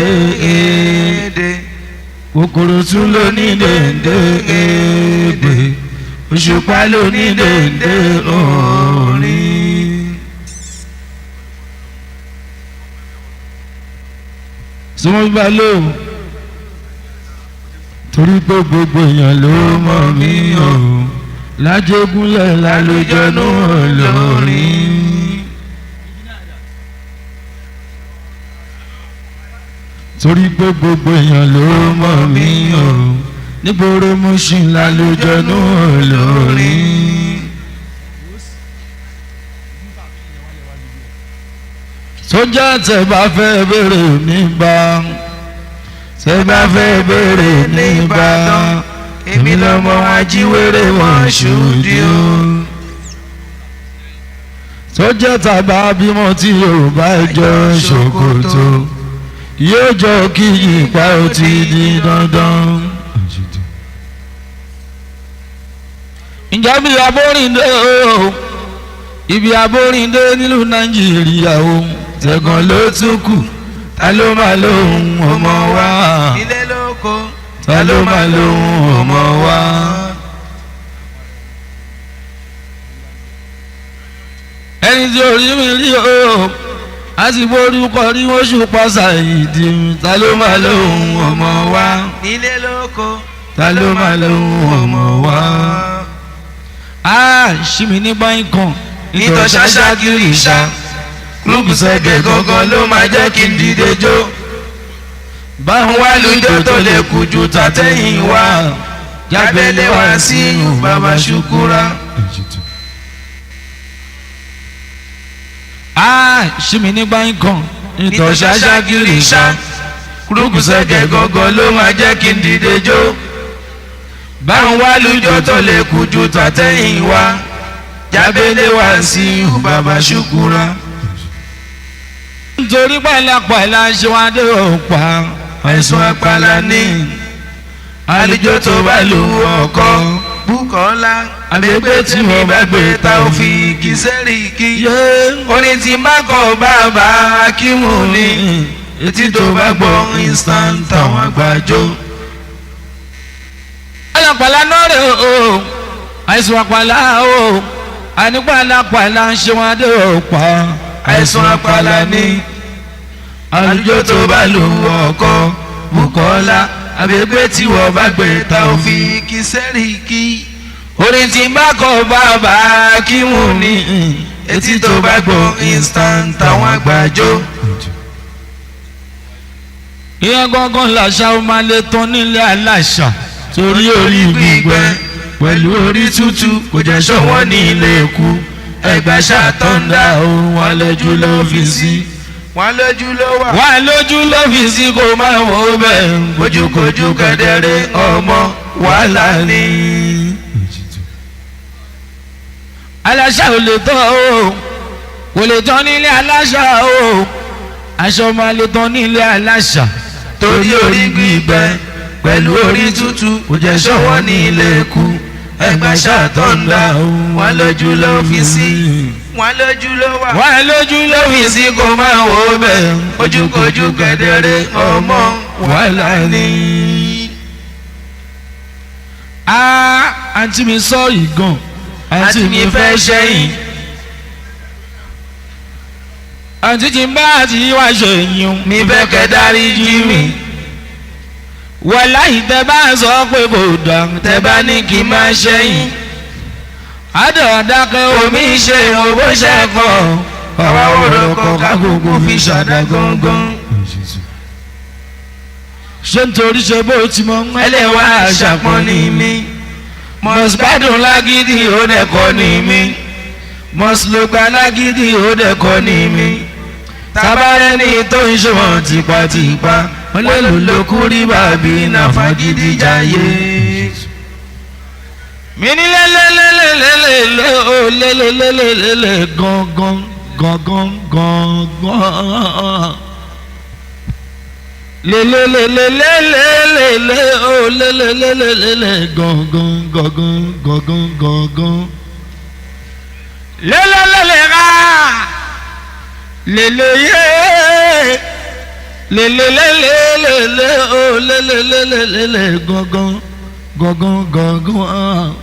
dèndé èdè kòkòrò tún ló ní dèndé èdè òṣùpá ló ní dèndé orin. sọmọ bá lò torí pé gbogbo èèyàn ló mọ̀ mí o lájẹgúnlẹ̀ lálójọ́nù olórin. torí pé gbogbo èèyàn ló mọ̀ mí o nígboro Mushin lálójọ́nù olórin. sójà tẹ́ bá fẹ́ bèrè nígbà tẹ́ bá fẹ́ bèrè nígbà èmi lọ́mọ ajíwèrè wọn ṣòdì o. sójà tàbá bímọ tí yóò bá jọ ṣòkòtò yóò jọ kí ipa ó ti di dandan. ǹjẹ́ bí abórìndé o ibi abórìndé nílùú Nàìjíríà o tẹ̀gàn ló tún kù ta ló máa lóhùn ọmọ wa ilé lóko ta ló máa lóhùn ọmọ wa. ẹni tí orí mi rí o a sì borúkọ rí wọ́n ṣùpá ṣàìdí ta ló máa lóhùn ọmọ wa ilé lóko ta ló máa lóhùn ọmọ wa. ṣí mi ní báyìí kan ìtọ̀ ṣáṣá kiri ìṣá rúbùsẹ̀gẹ̀ gangan ló máa jẹ́ kí n dìde jó. báwọn wá lójó tó lè kú ju tàtẹ́yìn wá jábẹ́lẹ́ wá sí bàbá ṣùkúrà. ṣí mi ní báyìí kan ìtọ̀ ṣáṣá kiri ìṣá rúbùsẹ̀gẹ̀ gangan ló máa jẹ́ kí n dìde jó. báwọn wá lójó tó lè kú ju tàtẹ́yìn wá jábẹ́lẹ́ wá sí bàbá ṣùkúrà. nítorí pàlàpàlà ṣe wá dé òpá àìsàn àpàlà ní àlejò tó bá lù ọkọ Bùkọ́lá àbẹ̀gbẹ́ tí mo bá gbé ta òfin kì í sẹ́rì kí orin tí má kọ bàbá Akímù ní etí tó bá gbọ́ instant àwọn àgbàjọ. pàlàpàlà náà rè o àìsàn àpàlà o ànípàlàpàlà ṣe wá dé òpá àìsàn àpàlà ní àlejò tó bá lù ọkọ Bùkọ́lá àbẹ̀gbẹ́ tí wọ́n bá gbé ta òfin kì í sẹ́rì kí orin tí bá kọ bàbá Akímù ní etí tó bá gbọ́ instant àwọn àgbàjọ. ìyẹn gangan làṣà ó máa lè tán nílé aláṣà torí orí gbígbẹ pẹ̀lú orí tútù kò jẹ́ ṣọ̀wọ́n ní ilé ikú ẹgbà ṣàtọ́ndà ohun wọn lójú ló fi sí. wọn lójú ló wà. wọn lójú ló fi sí kó máa wọ bẹ́ẹ̀. ojúkojú kẹ̀dẹ̀rẹ̀ ọmọ wàhálà ni. aláṣà ò lè tán o kò lè tán nílé aláṣà o aṣọ máa lè tán nílé aláṣà torí orí gbígbẹ pẹ̀lú orí tútù kò jẹ́ ṣọ̀wọ́n ní ilé ikú ẹgbà ṣàtọ́ndà ohun wọn lójú ló fi sí. wọn lójú ló wà. wọn lójú ló fi sí kó máa wọ bẹ́ẹ̀. ojúkojú kẹ̀dẹ̀rẹ̀ ọmọ wàhálà ni. àǹtí mi sọ ìgàn àǹtí mi fẹ́ ṣẹ́yìn. àǹtí tí ń bá àti wá ṣe yín. mi fẹ́ kẹ́ dáríjì mi. wàláhì tẹ́ bá sọ pé kò dá. tẹ́ bá ní kí n máa ṣẹ́yìn. àdàdàkẹ́ omi ṣe owó ṣẹ́kọ̀ ọ̀wá òròkọ̀ kákòókò fi ṣàdá gángan. ṣé nítorí ṣe bó ti mọ ẹlẹ́wà àṣàpọ̀n ní mi. mọ̀síbádùn lágídí ó dẹ̀kọ́ ní mi. mọ̀sílùgbà lágídí ó dẹ̀kọ́ ní mi. tabarẹ́ni tó ń ṣe wọ́n tipátipá wọ́n lè lò lókù rí bàbí náà fagídí jayé. mi ní lélẹ́lẹ́lẹ́lẹ́lẹ́ ó lélẹ́lẹ́lẹ́lẹ́ gangan gangan gangan lélẹ́lẹ́lẹ́lẹ́lẹ́ ó lélẹ́lẹ́lẹ́lẹ́ gangan gangan gangan gangan lélẹ́lẹ́lẹ́ rà lélẹ́yẹ lelelelelele o lelelelelele gangan gangan gangan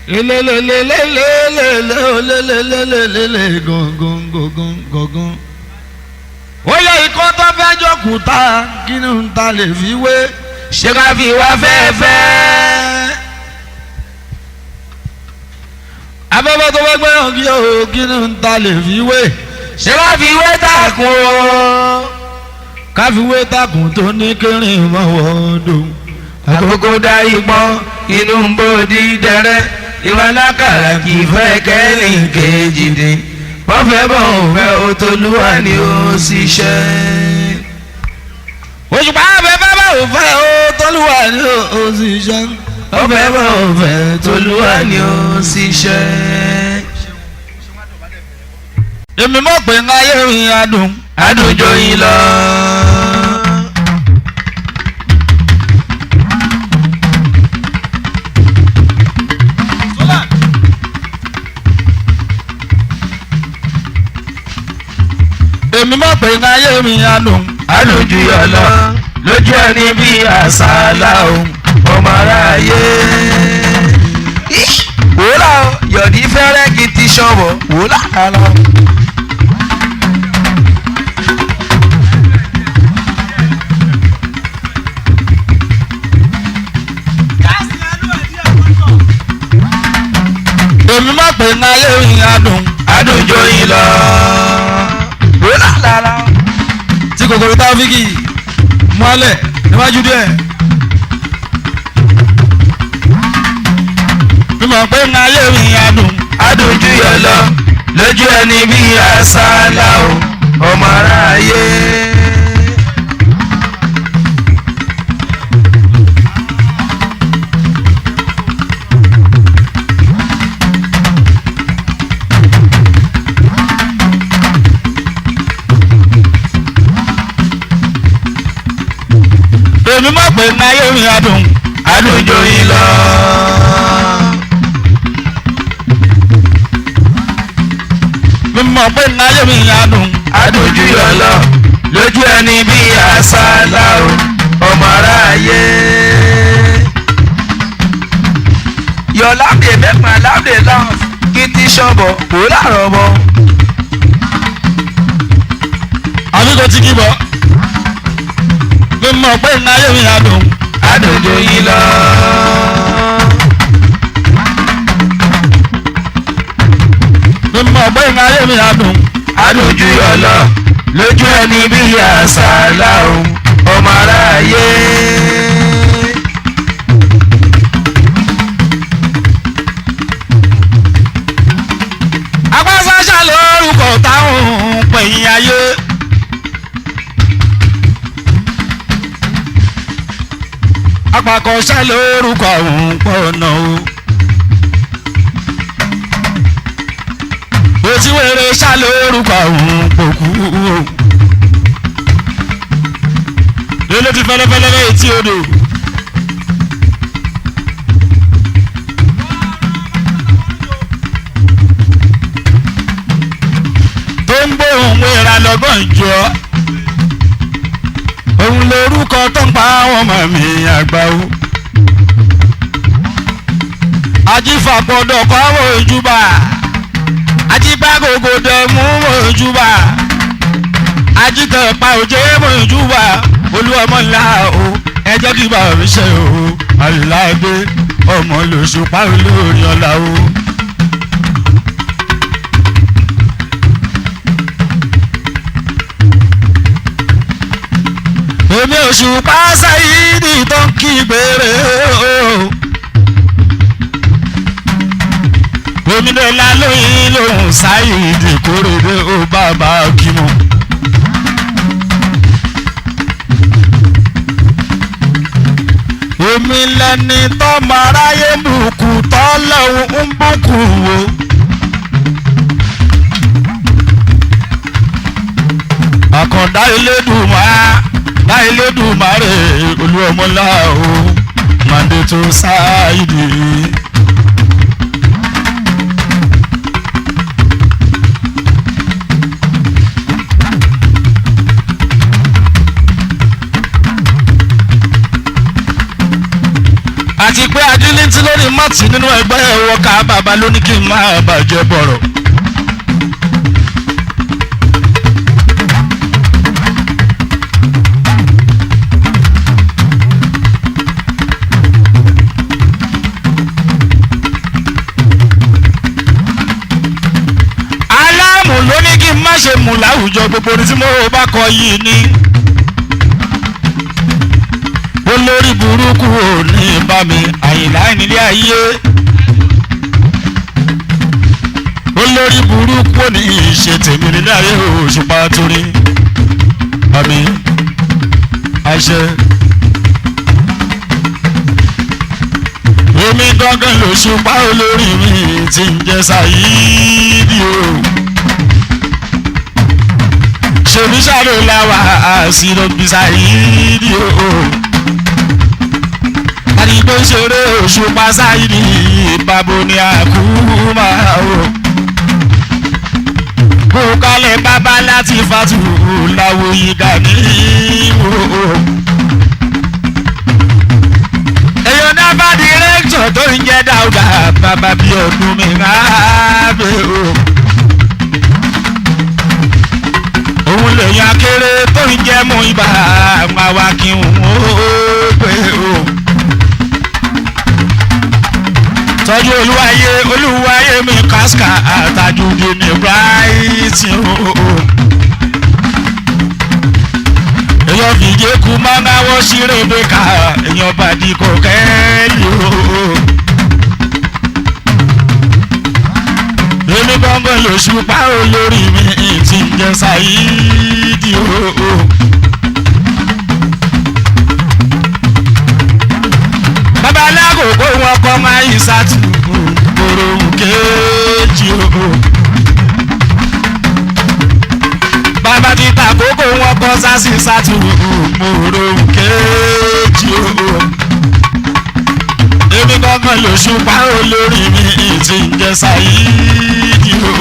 lelelelelele o lelelelelele gangan gangan gangan. ó yẹ ikọ́ tó fẹ́ jọkùtà kí ni n ta lè fi wé ṣé ká fi wá fẹ́ẹ́fẹ́. afẹ́fẹ́ tó fẹ́ gbẹ́yàn kí o kí ni n ta lè fi wé ṣé ká fi wé tàkùn o. ká fi wé tàkùn tó ní kírìn mọ́wọ́ dùn. àkókò dá ìpọ́n inú ń bò dídẹrẹ́ ìwà lákàrà kì í fẹ́ kẹ́rin kejì dé wọ́n fẹ́ bọ̀ òfẹ́ òtolúwa ni ó ṣiṣẹ́. òṣùpá afẹ́fẹ́ bá òfẹ́ òtolúwa ni ó ṣiṣẹ́. wọ́n fẹ́ bọ̀ òfẹ́ òtolúwa ni ó ṣiṣẹ́. èmi mọ̀ pé ń ayé mi adùn. adùn joyin lọ. èmi mọ̀ pé ń ayé mi adùn. adùn ju yọ lọ lójú ẹni bí àṣàlà òun ọmọ aráyé. wòlá yọ̀dí fẹ́rẹ́ kí ti ṣọ̀bọ̀ wòlá kálọ̀. èmi mọ̀ pé ń ayé mi adùn. adùn joyin lọ. wòlá lára. tí kòkòrò tá a fi kì í mọ́lẹ̀ níwájú díẹ̀. mi mọ̀ pé ń ayé mi adùn. adùn ju yọ lọ lójú ẹni bí àṣàlà òun ọmọ aráyé. èmi mọ̀ pé ń ayé mi adùn. adùn joyin lọ. mi mọ̀ pé ń ayé mi adùn. adùn ju yọ lọ lójú ẹni bí àṣàlà òun ọmọ aráyé. yọ lábẹ mẹ́fà lábẹ láàf kí ti ṣọ̀bọ̀ kó láàrọ̀ bọ̀. àbí kò tí kì í bọ̀. mi mọ̀ pé ń ayé mi adùn. adùn joyin lọ. mi mọ̀ pé ń ayé mi adùn. adùn ju yọ lọ lójú ẹni bí àṣàlà òun ọmọ aráyé. agbásáṣá lórúkọ táwọn pẹ̀yìn ayé. apàkọ̀ṣá lórúkọ àwọn pọ̀nà o. òtíwèrè ṣá lórúkọ àwọn pòkú o. lélẹ́ ti fẹ́lẹ́fẹ́lẹ́ lẹ́yìn tí odò. tó ń gbóhùn wéra lọ́gàn jọ. òun lorúkọ tó ń pa àwọn ọmọ mi àgbà o. ajífàpọ̀dọ̀ kọ́ àwọn ojúbà. ajígbàgògò dẹ̀ mú ojúbà. ajíkẹ̀pá òjé ojúbà. olúọmọ ńlá o ẹjọ́ kí bá mi ṣe o. àlùláàdé ọmọ lòṣùpá olórí ọ̀la o. èmi Òṣùpá Sáyídì tó ń kí gbére o. omidọ́lá lóyún lòun Sáyídì kórèdé ó bàbá kímọ̀. omi lẹni tọ́mọ aráyé bùkù tọ́lọ́hún ń bùkù o. àkàndá Elédùmarè olúọmọlá o màdé tó Sáyídì. àti pé adílítí lórí mọ́tì nínú ẹgbẹ́ ẹ̀wọ̀ ká bàbá ló ní kí n máa bàjẹ́ bọ̀rọ̀. aláàmù ló ní kí n má ṣe mú láwùjọ gbogbo orin tí mo bá kọ yìí ni. olórí burúkú ò ní bá mi àyìnlá nílé ayé olórí burúkú ò ní ṣe tèmi nílé ayé Òṣùpá torí àmì àṣẹ. èmi gángan l'Òṣùpá olórí mi tí ń jẹ Saheed o ṣèbí sáré làwà àṣìlóbi Saheed o. àdìgbò ṣeré Òṣùpá Saheed bàbá ní àkúmà o. kó kalẹ̀ bàbá láti fàtú láwo yíga ní o. èèyàn dábàá dìrẹ́kítọ̀ tó ń jẹ́ Dáúdà bàbá bí ọdún mi rábẹ́ o. òun lèèyàn kéré tó ń jẹ́ mú ibà máa wá kí n ó pé o. tọ́jú olúwayé mi káská àtàjùdì ní Brighton o. èèyàn fìjé kú máa ń náwó sí Rebecca èèyàn bàdí kò kẹ́lì o. èmi gbọ́ngàn l'Òṣùpá olórí mi tí ń jẹ́ Saheed o. babaláàkókò wọn kọ́ máa yí sátúkù kòrò kejì o. bàbá títà kókò wọn kọ́ sásì sátúkù kòrò kejì o. èmi gbọ́ngàn l'Òṣùpá olórí mi tí ń jẹ́ Saheed o.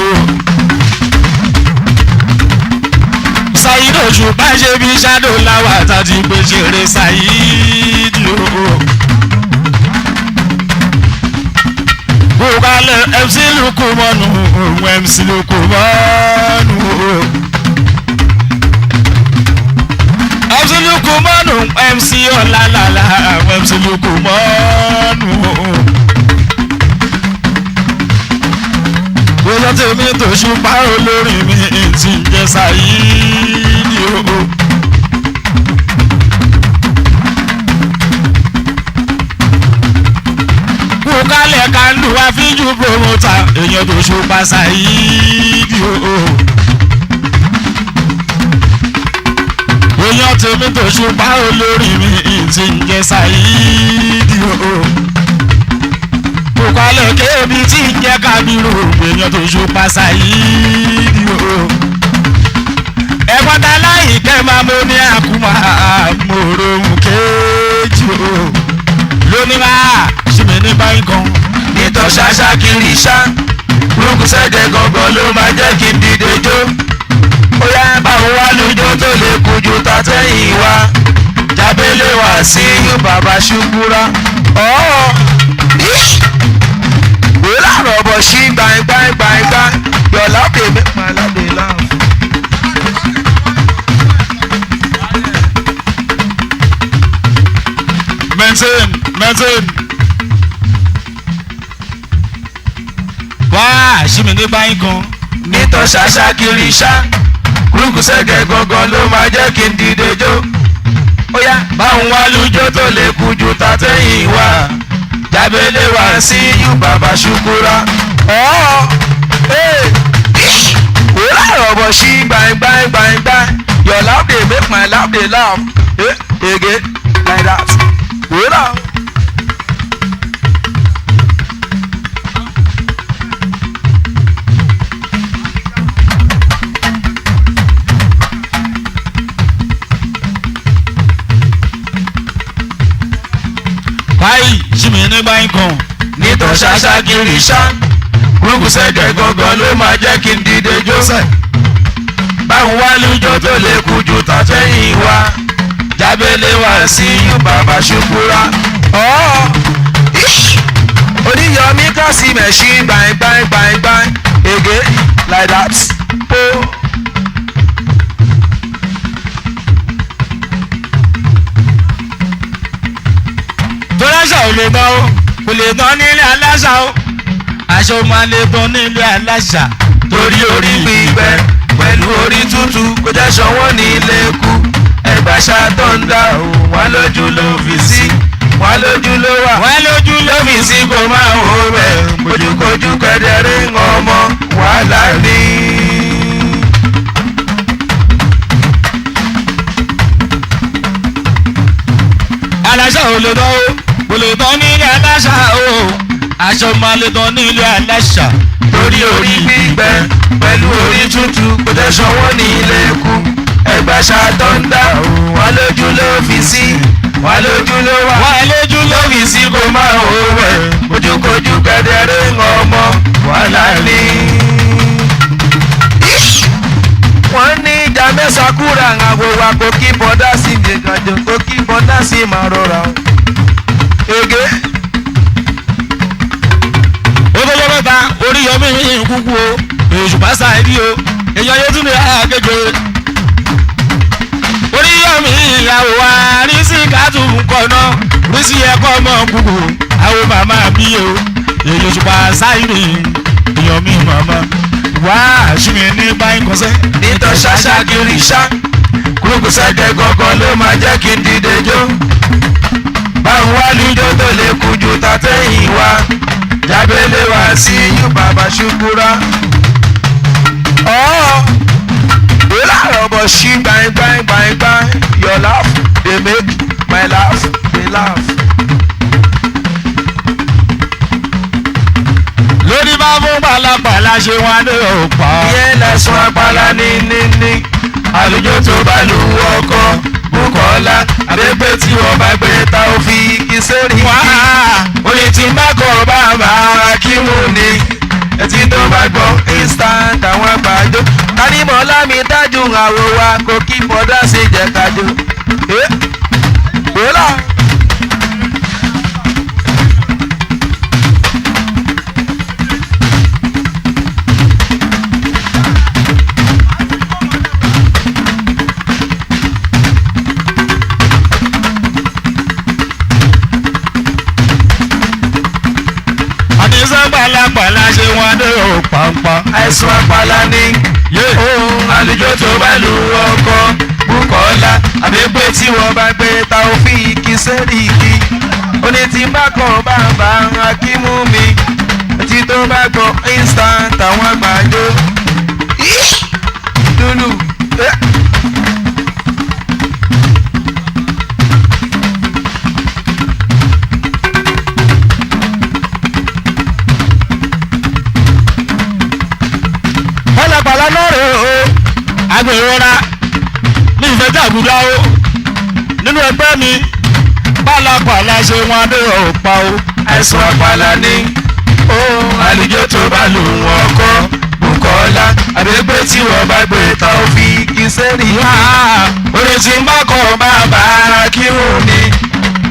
Saheed Òṣùpá ṣe bí ṣáàdó láwà tàbí pé ṣeré Saheed o. Bukalẹ̀ MC Lukumanu òun MC Lukumanu o. MC Lukumanu MC Ọ̀làlàlà MC Lukumanu o. bóyá tèmi t'Òṣùpá olórí mi tí ń jẹ́ Saheed o. Bukalẹ̀ kandu àfíjú promoter èèyàn t'Òṣùpá Saheed o. èèyàn tèmi t'Òṣùpá olórí mi tí ń jẹ́ Saheed o. Bukalẹ̀ kébi tí ń jẹ́ Kábírù èèyàn t'Òṣùpá Saheed o. ẹ̀gbọ́n ta láyìí kẹ́ máa mú ní àkúmà mòròhùn kejì o. lónìí máa ṣìmì ní báyìí kan. nítọ́ ṣáṣá kiri ṣá burúkú sẹ́dẹ̀ gangan ló máa jẹ́ kí n dìde jó. ó yá báwo wá lójó tó lè kojú tàtẹ́yìn wá. jábélé wá sí yóò bàbá ṣubúra. wò láàrọ̀ bọ̀ sí gbàngbàngbàngbà yọ̀ lábẹ́ mẹ́pàá lábẹ́ láàmú. maintain. wá ṣìmì ní báyìí kan. nítọ́ ṣáṣá kiri ṣá burúkú sẹ́dẹ̀ gangan ló máa jẹ́ kí n dìde jó. ó yá báwọn wá lójó tó lè kojú tàtẹ́yìn wá. jábélé wá sí yóò bàbá ṣubúra. wò láàrọ̀ bọ̀ sí gbàngbàngbàngbà your love dey make my love dey laugh. again like that. wò láà. báyìí ṣìmì ní báyìí kan. nítọ́ ṣáṣá kiri ṣá burúkú sẹ́dẹ̀ gangan ló máa jẹ́ kí n dìde jó. báwọn wá lójó tó lè kojú tàtẹ́yìn wá. jábélé wá sí yóò bàbá ṣubúra. Oníyọmí kọ́ sí mẹ̀ṣin gbàngbàngbàngbàng ege like that. Oh. tọ́láṣà ò lè tán o kò lè tán nílé aláṣà o aṣọ máa lè tán nílé aláṣà. torí orí gbígbẹ pẹ̀lú orí tútù kò jẹ́ ṣọwọ́ ní ilé kú ẹgbà ṣàtọ̀ǹda o wọ́n lójú ló fi sí wọ́n lójú ló wà wọ́n lójú ló fi sí kó máa wò rẹ̀ kojúkojú kẹ́dẹ̀ẹ́rẹ́ ń ọmọ wàhálà ní. aláṣà ò lè tán o kò lè tán nílé aláṣà o aṣọ máa lè tán nílé aláṣà. torí orí gbígbẹ pẹ̀lú orí tútù kò jẹ́ ṣọwọ́ ní ilé kú ẹgbà ṣàtọ̀ǹda o wọ́n lójú ló fi sí wọ́n lójú ló wà wọ́n lójú ló fi sí kó máa wò rẹ̀ kojúkojú kẹ́dẹ̀ẹ́rẹ́ ń ọmọ wàhálà ní. wọ́n ní ìjà mẹ́sàn-án kúrò àwọn àwòrán kò kí bọ́dá sí ìgbẹ́gàjọ kò kí bọ́dá sí máa rọra o. ege. ogologo mẹ́ta Oríyọmí kúkú o Òṣùpá Sáìdì o èèyàn yóò tún lè àgéjò. Oríyọmí ìyàwó wa rí sí kátù kọ̀nà rí sí ẹ̀kọ́ ọmọ kúkú àwọn màmá bí o èèyàn Òṣùpá Sáìdì èèyàn mi màmá wá àṣìmí ní báyìí kọsẹ́. nítọ́ ṣáṣá kiri ṣá kúrúkú sẹ́jẹ̀ gangan ló máa jẹ́ kí n dìde jó. báwo wá lújó tó lè kú ju tàtẹ́yìn wá jábẹ́lẹ́ wá sí yú bàbá ṣùkúrá. Ìlàrọ̀bọ̀ ṣí gbàngbàngbàngbàng your laugh dey make my laugh dey laugh. lórí bá fún pàlàpàlà ṣe wọn ní òpá. ìyẹn lẹ́sùn apala ní àlùjọ tó bá lu ọkọ Bùkọ́lá àbẹ́pẹ́ tí wọ́n bá gbé ta ó fi kí sẹ́rí kí. oye tí má kọ́ bàbá Akímù ni etí tó bá gbọ́ instant àwọn àgbàdo. Tanímọ̀lá mi dájú àwọ̀ wa kò kí bọ́dá sí jẹ̀kájọ. wòlá. pàlàpàlà ṣe wọn ní òpàǹpà. àìsàn àpàlà ni àlùjọ tó bá lu ọkọ Bùkọ́lá àbẹ́pẹ́ tí wọ́n bá gbé ta ó fi kí sẹ́rí kí. oní tí bá kàn bàbá Akímù mi tí tó bá gbọ́ instant àwọn àgbàdo. lulu. pàlàpàlà náà rè o agbèrora ní ìfẹ́jà àgùdá o nínú ẹgbẹ́ mi pàlàpàlà ṣe wọn ní òpá o. àìsàn àpàlà ni àlùjọ tó bá lù wọ́n kọ́ Bùkọ́lá àbẹ́gbẹ́ tí wọ́n bá gbé ta ó fi kí sẹ́rí wá. orin tí ń bá kọ́ bàbá Akímù ni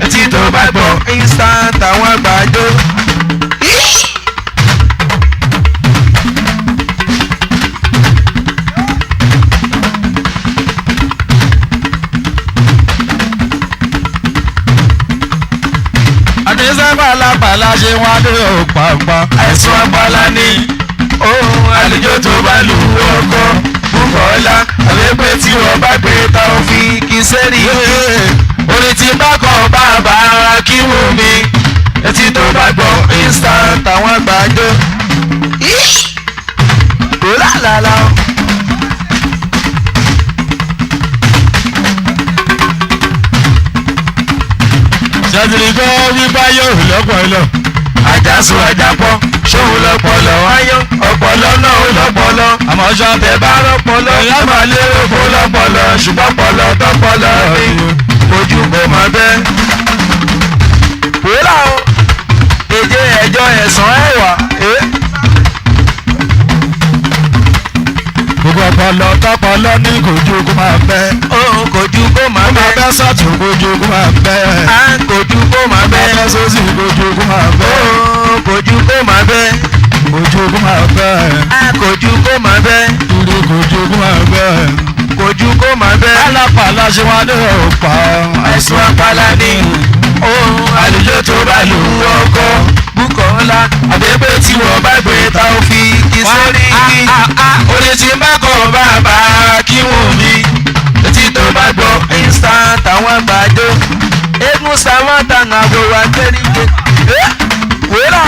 etí tó bá gbọ́ instant àwọn àgbàdo. pàlàpàlà ṣe wọn ní òpàǹpà. àìsàn àpàlà ni àlùjọ tó bá lù ọkọ Bùkọ́lá àbẹ́pẹ́ tí wọ́n bá gbé ta ó fi kí sẹ́rí kí. orin tí bá kọ́ bàbá Akímù mi etí tó bá gbọ́ instant àwọn àgbàdo. kò lálàlà o. ṣètìlì kọ́ wípé yóò lọ́pọ̀ ẹ lọ. àjàsùn àjàpọ̀ ṣòun lọ́pọ̀lọ́ ayọ́ ọ̀pọ̀lọ́ náà ó lọ́pọ̀lọ́. àmọ́ tẹ bá rọpọlọ ìyá máa lérò kó lọ́pọ̀lọ́ ṣùgbọ́n pọ̀lọ́ tọ́pọ̀lọ́ ni ojú kò mọ̀ bẹ́ẹ̀. wúrà o èjé ẹjọ́ ẹ̀sán ẹ̀wà. gbogbo ọpọlọ tọpọlọ ní kojú kó máa bẹ. kojú kó máa máa bẹ́. bẹ́ sọ́tún kojú kó máa bẹ́. À ń kojú kó máa bẹ́. máa bẹ́ sósì kojú kó máa bẹ́. Ó kojú kó máa bẹ́. kojú kó máa bẹ́. À kojú kó máa bẹ́. ilé kojú kó máa bẹ́. Kojú kó máa bẹ́. alápàlà ṣe wá ní ọ̀pá. Ẹ̀sùn apala ni. Ohun àlùjọ tó bá lù ú ọkọ. Bùkọ́lá àbẹ́gbẹ́ tí wọ́n bá gbé ta ó fi kí sórí kí. Orin tí bá kọ̀ bàbá kí wọ́n mi. Etí tó bá gbọ́ instant àwọn àgbàdo. Eégún Samantha nàbò wà kéríkè. Wúrà.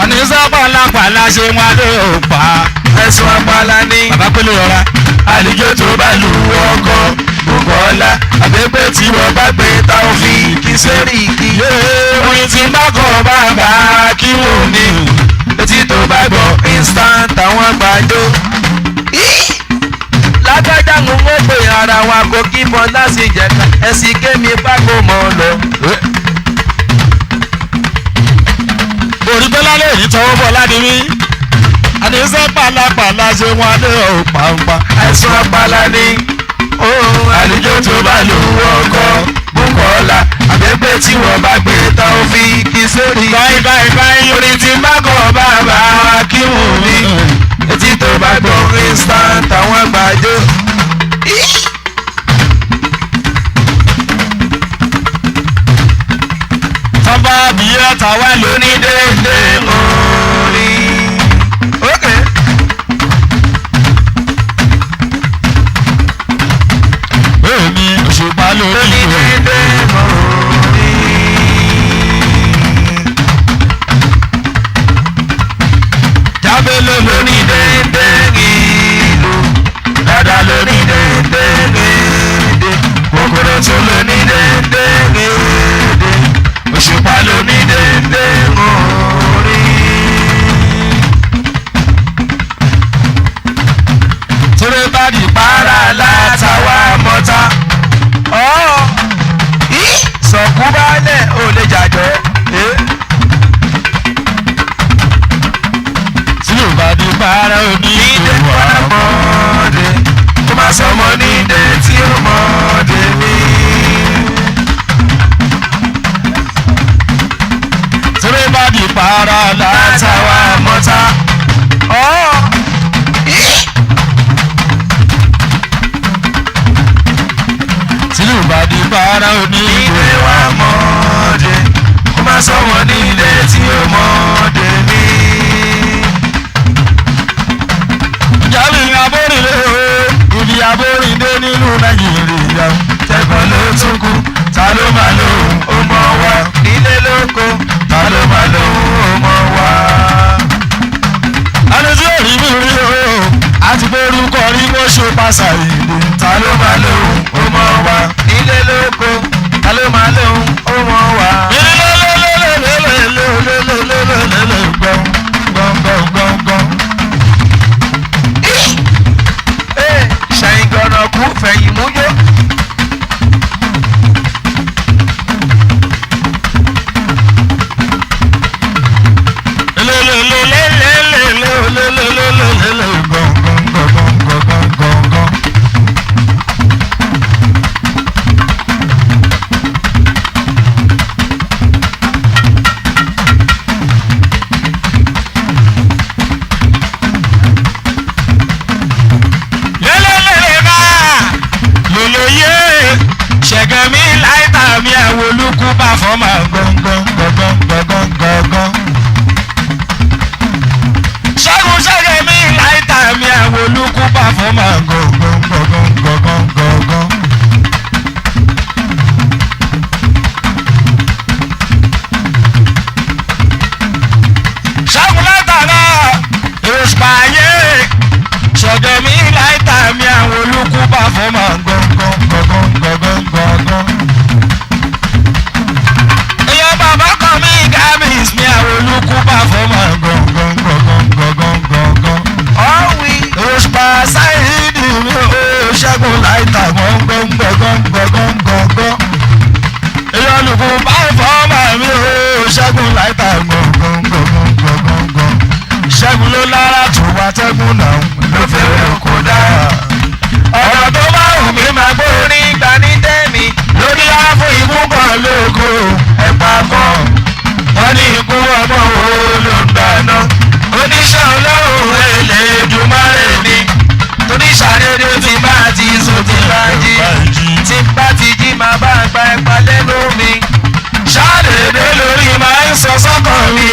àníṣe pàlàpàlà ṣe wá ní ọ̀pá. Ẹ̀sùn apala ni. bàbá pélé rọra. Àlùjọ tó bá lù ú ọkọ. Bùkọ́lá àbẹ́gbẹ́ tí wọ́n bá gbé ta ó fi kí sórí kí. Orin tí bá kọ̀ bàbá kí wọ́n ní. Etí tó bá gbọ́ instant àwọn àgbàdo. Lágbájá ń mọ̀ pé ara wa kò kí bọ́ láti jẹ̀ka. Ẹ̀sìn kémi bá kò mọ̀ lọ. orí bẹ́lá lè ní tọwọ́ bọ̀ ládìrí. àníṣe pàlàpàlà ṣe wá ní ọ̀pá. Ẹ̀sùn apala ni. Ohun àlùjọ tó bá lù ú ọkọ. Bùkọ́lá àbẹ́gbẹ́ tí wọ́n bá gbé ta ó fi kí sórí. báyìí báyìí báyìí. Orin tí bá kọ̀ bàbá kí wọ́n mi. Etí tó bá gbọ́ instant àwọn àgbàdo. tọ́ba bìíyà tàwa lónìí déédé. Orin. Okay. èmi òṣùpá lónìí Dédé orin. jábé Lóní dédé ìlú. Dada lóní dédé gèdè. Kòkòrò tó lóní dédé gèdè. Òṣùpá lóní dédé orin. torí bá di Para látàwá mọ́ta. Sọ̀kú balẹ̀ ò lè jàjọ́. tí yóò bá di para òní Nídé ìwà wà mọ́ọ̀dé. Kó má sọmọ nídé tí ó mọ́ọ̀dé mi. torí bá di para Látàwá mọ́ta. tí yóò bá di para òní Nídé wà mọ́ọ̀dé. Kó má sọmọ nídé tí ó mọ́ọ̀dé mi. jábì abórìlé o ibi abórìndé nílùú nàìjíríà. Tẹ̀gbọ́n ló tún kú. Ta ló máa lóhùn ó mọ̀ wá. Nílé lóko. Ta ló máa lóhùn ó mọ̀ wá. ẹni tí ò rí mi rí o àti borúkọ rí wọ́n ṣe pàṣà ìdè. Ta ló máa lóhùn ó mọ̀ wá. Nílé lóko. Ta ló máa lóhùn ó mọ̀ wá. Ṣẹ̀yìn gbọ̀nà kú fẹ̀yìn mújó. ṣẹ̀gẹ̀mí láìta mi àwọn olùkú bá fọ́mà gángan. ṣẹ́gun ṣẹ̀gẹ̀mí láìta mi àwọn olùkú bá fọ́mà gángan. ṣẹ́gun láìta náà ìròṣùpáyé ṣẹ̀gẹ̀mí láìta mi àwọn olùkú bá fọ́mà gángan. èèyàn bàbá kan mi gamis mi àwọn olùkú bá fọ́mà gángan. Ọ̀wí. òṣùpá sáyidì mi ò ṣẹ́gun láìta mọ́ gángan. èèyàn olùkú bá fọ́ ń sọ sọ́kàn mi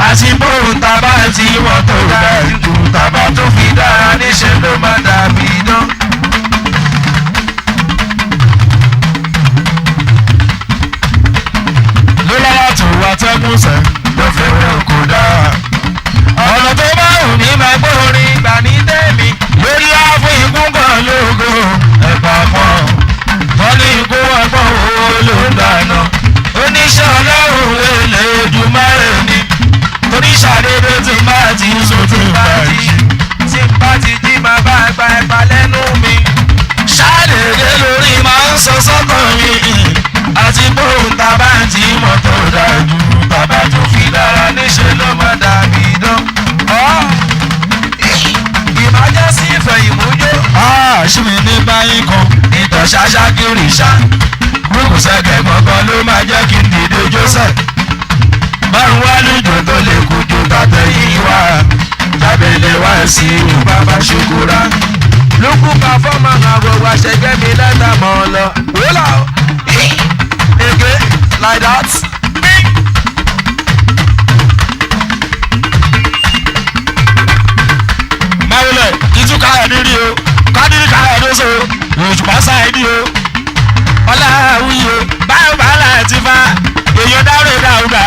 àti bóun tàbá tí wọ́n tó dájú tàbá tó fi dára níṣẹ́ ló má dàbí dán. ló lọ́wọ́ tó wá tẹ́kùn sẹ́ ló fẹ́ rẹ̀ kó dáa. ọ̀nà tó bá wù mí máa gbórin gbà ní tèmi lórí ààfin ikún kan lógo ẹ̀pà kan wọ́n ní ikú ọgbọ́n owó ló ń dáná oníṣẹ́ ọlọ́run èlé Èdùmàrè ni torí ṣàdédé tí bá ti sùn tí bá ti jí máa bá ẹgbà ẹgbà lẹ́nu mi ṣàdédé lórí máa ń sọ sọ́kàn mi àti bóun tàbá tí mọ́tò dájú tàbá tó fi dára níṣẹ́ ló má dàbí dán. ìmájẹ́sí ìfẹ́ ìmújó. ṣíbi ní báyìí kan ìtàn ṣáṣá kiri ṣá gbogbo sẹ́kẹ̀ gbọ̀ngàn ló máa jẹ́ kí n dìde joseph márùn wá lójó tó lè kojú tàtẹ̀yìn wá jábẹ̀lẹ̀ wá sí ìlú bàbá ṣokúra. lókù pàfọ́mà náà gbogbo àṣẹgbẹ́ mi lẹ́tà mọ́ ọ lọ. wúlò ege like that. máwùlẹ̀ ìtúkà ẹ̀dírí o kádìrí ká ẹ̀dọ́sọ òṣùpá sáìdì o ọláwùyí o báyọ̀ bàálà ti fa èèyàn dárò dáúdà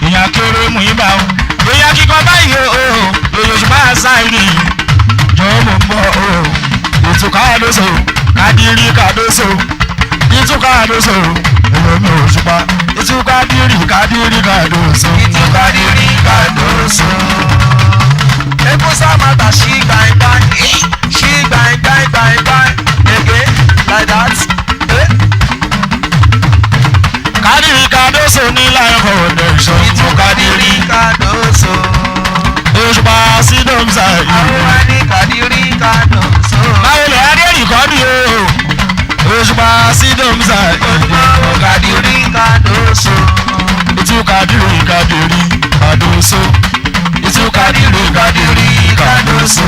èèyàn kéré mú ibà o èèyàn kíkọ báyìí o èèyàn òṣùpá sáìdì jọ̀ọ́ mò ń bọ̀ o ìtúkà ẹ̀dọ́sọ kádìrí kàdọ́sọ ìtúkà ẹ̀dọ́sọ èèyàn mi òṣùpá ìtúkà kádìrí kàdọ́sọ ìtúkà kàdọ́sọ. Eko samata she bang bang, she bang bang bang bang, again like that. Kadiri Kadoso ní live foundation. Ìtú Kadiri Kadoso. Òṣùpá sídọ̀mùsà yìí. Àwọn wa ní Kadiri Kadoso. Báwo lè adé ìkọ́dí o? Òṣùpá sídọ̀mùsà yìí. Òṣùpá Kadiri Kadoso. Ìtú Kadiri Kadoso. Ìtú Kadiri Kadoso.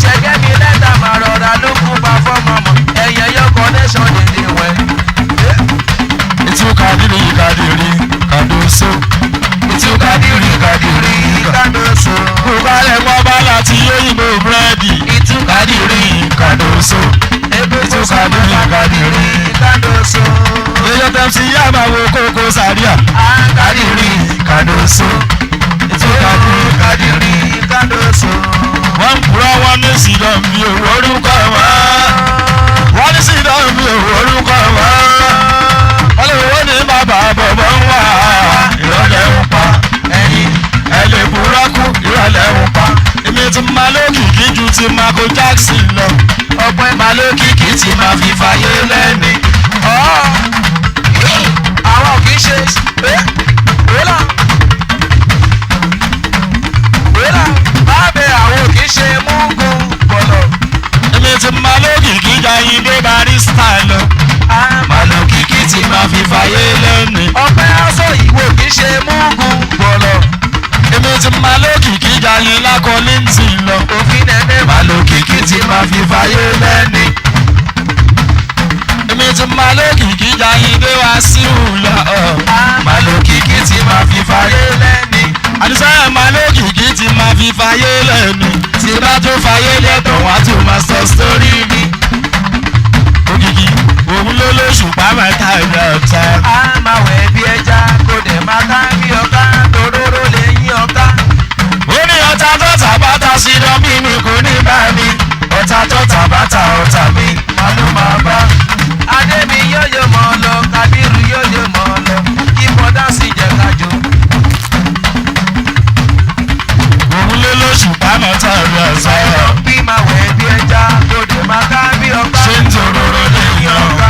Ṣẹ̀gẹ́ mi lẹ́tà máa rọra ló kún bá fọ́mọ̀ mọ̀ ẹ̀yẹ yọ connection dèdè wẹ̀. Ìtú Kadiri Kadoso. Ìtú Kadiri Kadoso. Kúkálẹ̀ mọ́ bá láti yóyìnbó búrẹ́dì. Ìtú Kadiri Kadoso. Ìtú Kadiri Kadoso. Èyí tẹ̀sí yàrá wo kókó sàríà. Kadiri Kadoso. Ìtú Kadiri Kadoso. Wọ́n ń kúrọ́ wọn ní sídọ̀m bí òwò orúkọ wọn. Wọ́n ní sídọ̀m bí òwò orúkọ wọn. Wọ́n lè wọ́n ní bàbá bọ̀bọ̀ ń wà. Ìrọ̀lẹ́ ń pa ẹ̀yìn ẹ̀ lè búrọ́kù ìrọ̀lẹ́ ń pa. Èmi ti máa lókìkí ju ti Michael Jackson lọ. Ọ̀pẹ́ máa lókìkí ti máa fi fàyè lẹ́ni. Àwọn kì í ṣe wúlò. Bábẹ́ àwọn kì í ṣe múgùn bọ̀lọ̀. Èmi ti máa lókìkí jayín dé barista lọ. Máa lókìkí ti máa fi fàyè lẹ́ni. Ọpẹ́ aṣọ ìwò kì í ṣe múgùn bọ̀lọ̀. Èmi ti máa lókìkí jayín lákọ̀ọ́lé ti lọ. Òfin ẹ̀mí máa lókìkí ti máa fi fàyè lẹ́ni. Èmi ti máa lókìkí jayín dé wá sí ìlọ. Máa lókìkí ti máa fi fàyè lẹ́ni. Àdìsá máa lókìkí ti máa fi fàyè lẹ́ni. Tí bá tó fàyè lẹ́tọ̀ wá tó máa sọ sórí mi. Òkìkí òun ló lóṣùpá mẹ́ta ìgbà ọ̀tá. A máa wẹ̀ bí ẹja kó dẹ̀ máa ká bí ọ̀ká toróró lè yín ọ̀ká. Ó ní ọ̀tá tó tàbátà sí dánbí mi kò ní bá mi. Ọ̀tá tó tàbátà ọ̀tá mi máa ló máa bá. Adé mi yóyó mọ́ ọ lọ, Kábírù yóyó mọ́ ọ lọ, kí bọ́dá sì jẹ́ kájọ. Òun ló lóṣùpá mẹ́ta ìgbà ọ̀tá. Bí máa wẹ̀ bí ẹja kó dẹ̀ máa ká bí ọ̀ká. Ṣé ń toróró lè yín ọ̀ká?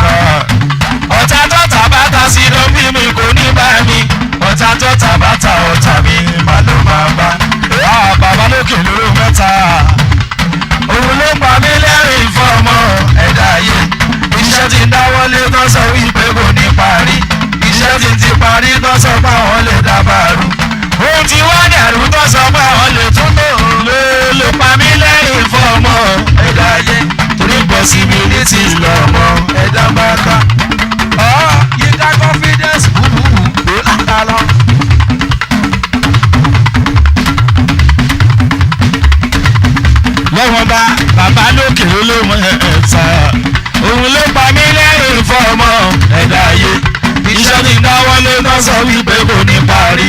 Ọ̀tá tó tàbátà sí dánbí mi kò ní bá mi. Ọ̀tá tó tàbátà ọ̀tá mi máa ló máa bá. Bàbá lókè lóró mẹ́ta. Òun ló pa mí lẹ́rìn fọ́mọ ẹ̀dá ayé. Iṣẹ́ ti dáwọ́lé tó sọ wípé kò ní parí. Iṣẹ́ ti parí tó sọ pé àwọn lè dábàrú. Ohun tí wá dẹ̀rù tó sọ pé àwọn lè tún tó. Ló pa mí lẹ́rìn fọ́mọ ẹ̀dá ayé. Torí bọ̀ sí mi ní ti lọ́mọ ẹ̀dá bá ká. Yíká confidence búburú dáwọ́lé náà sọ wípé kò ní parí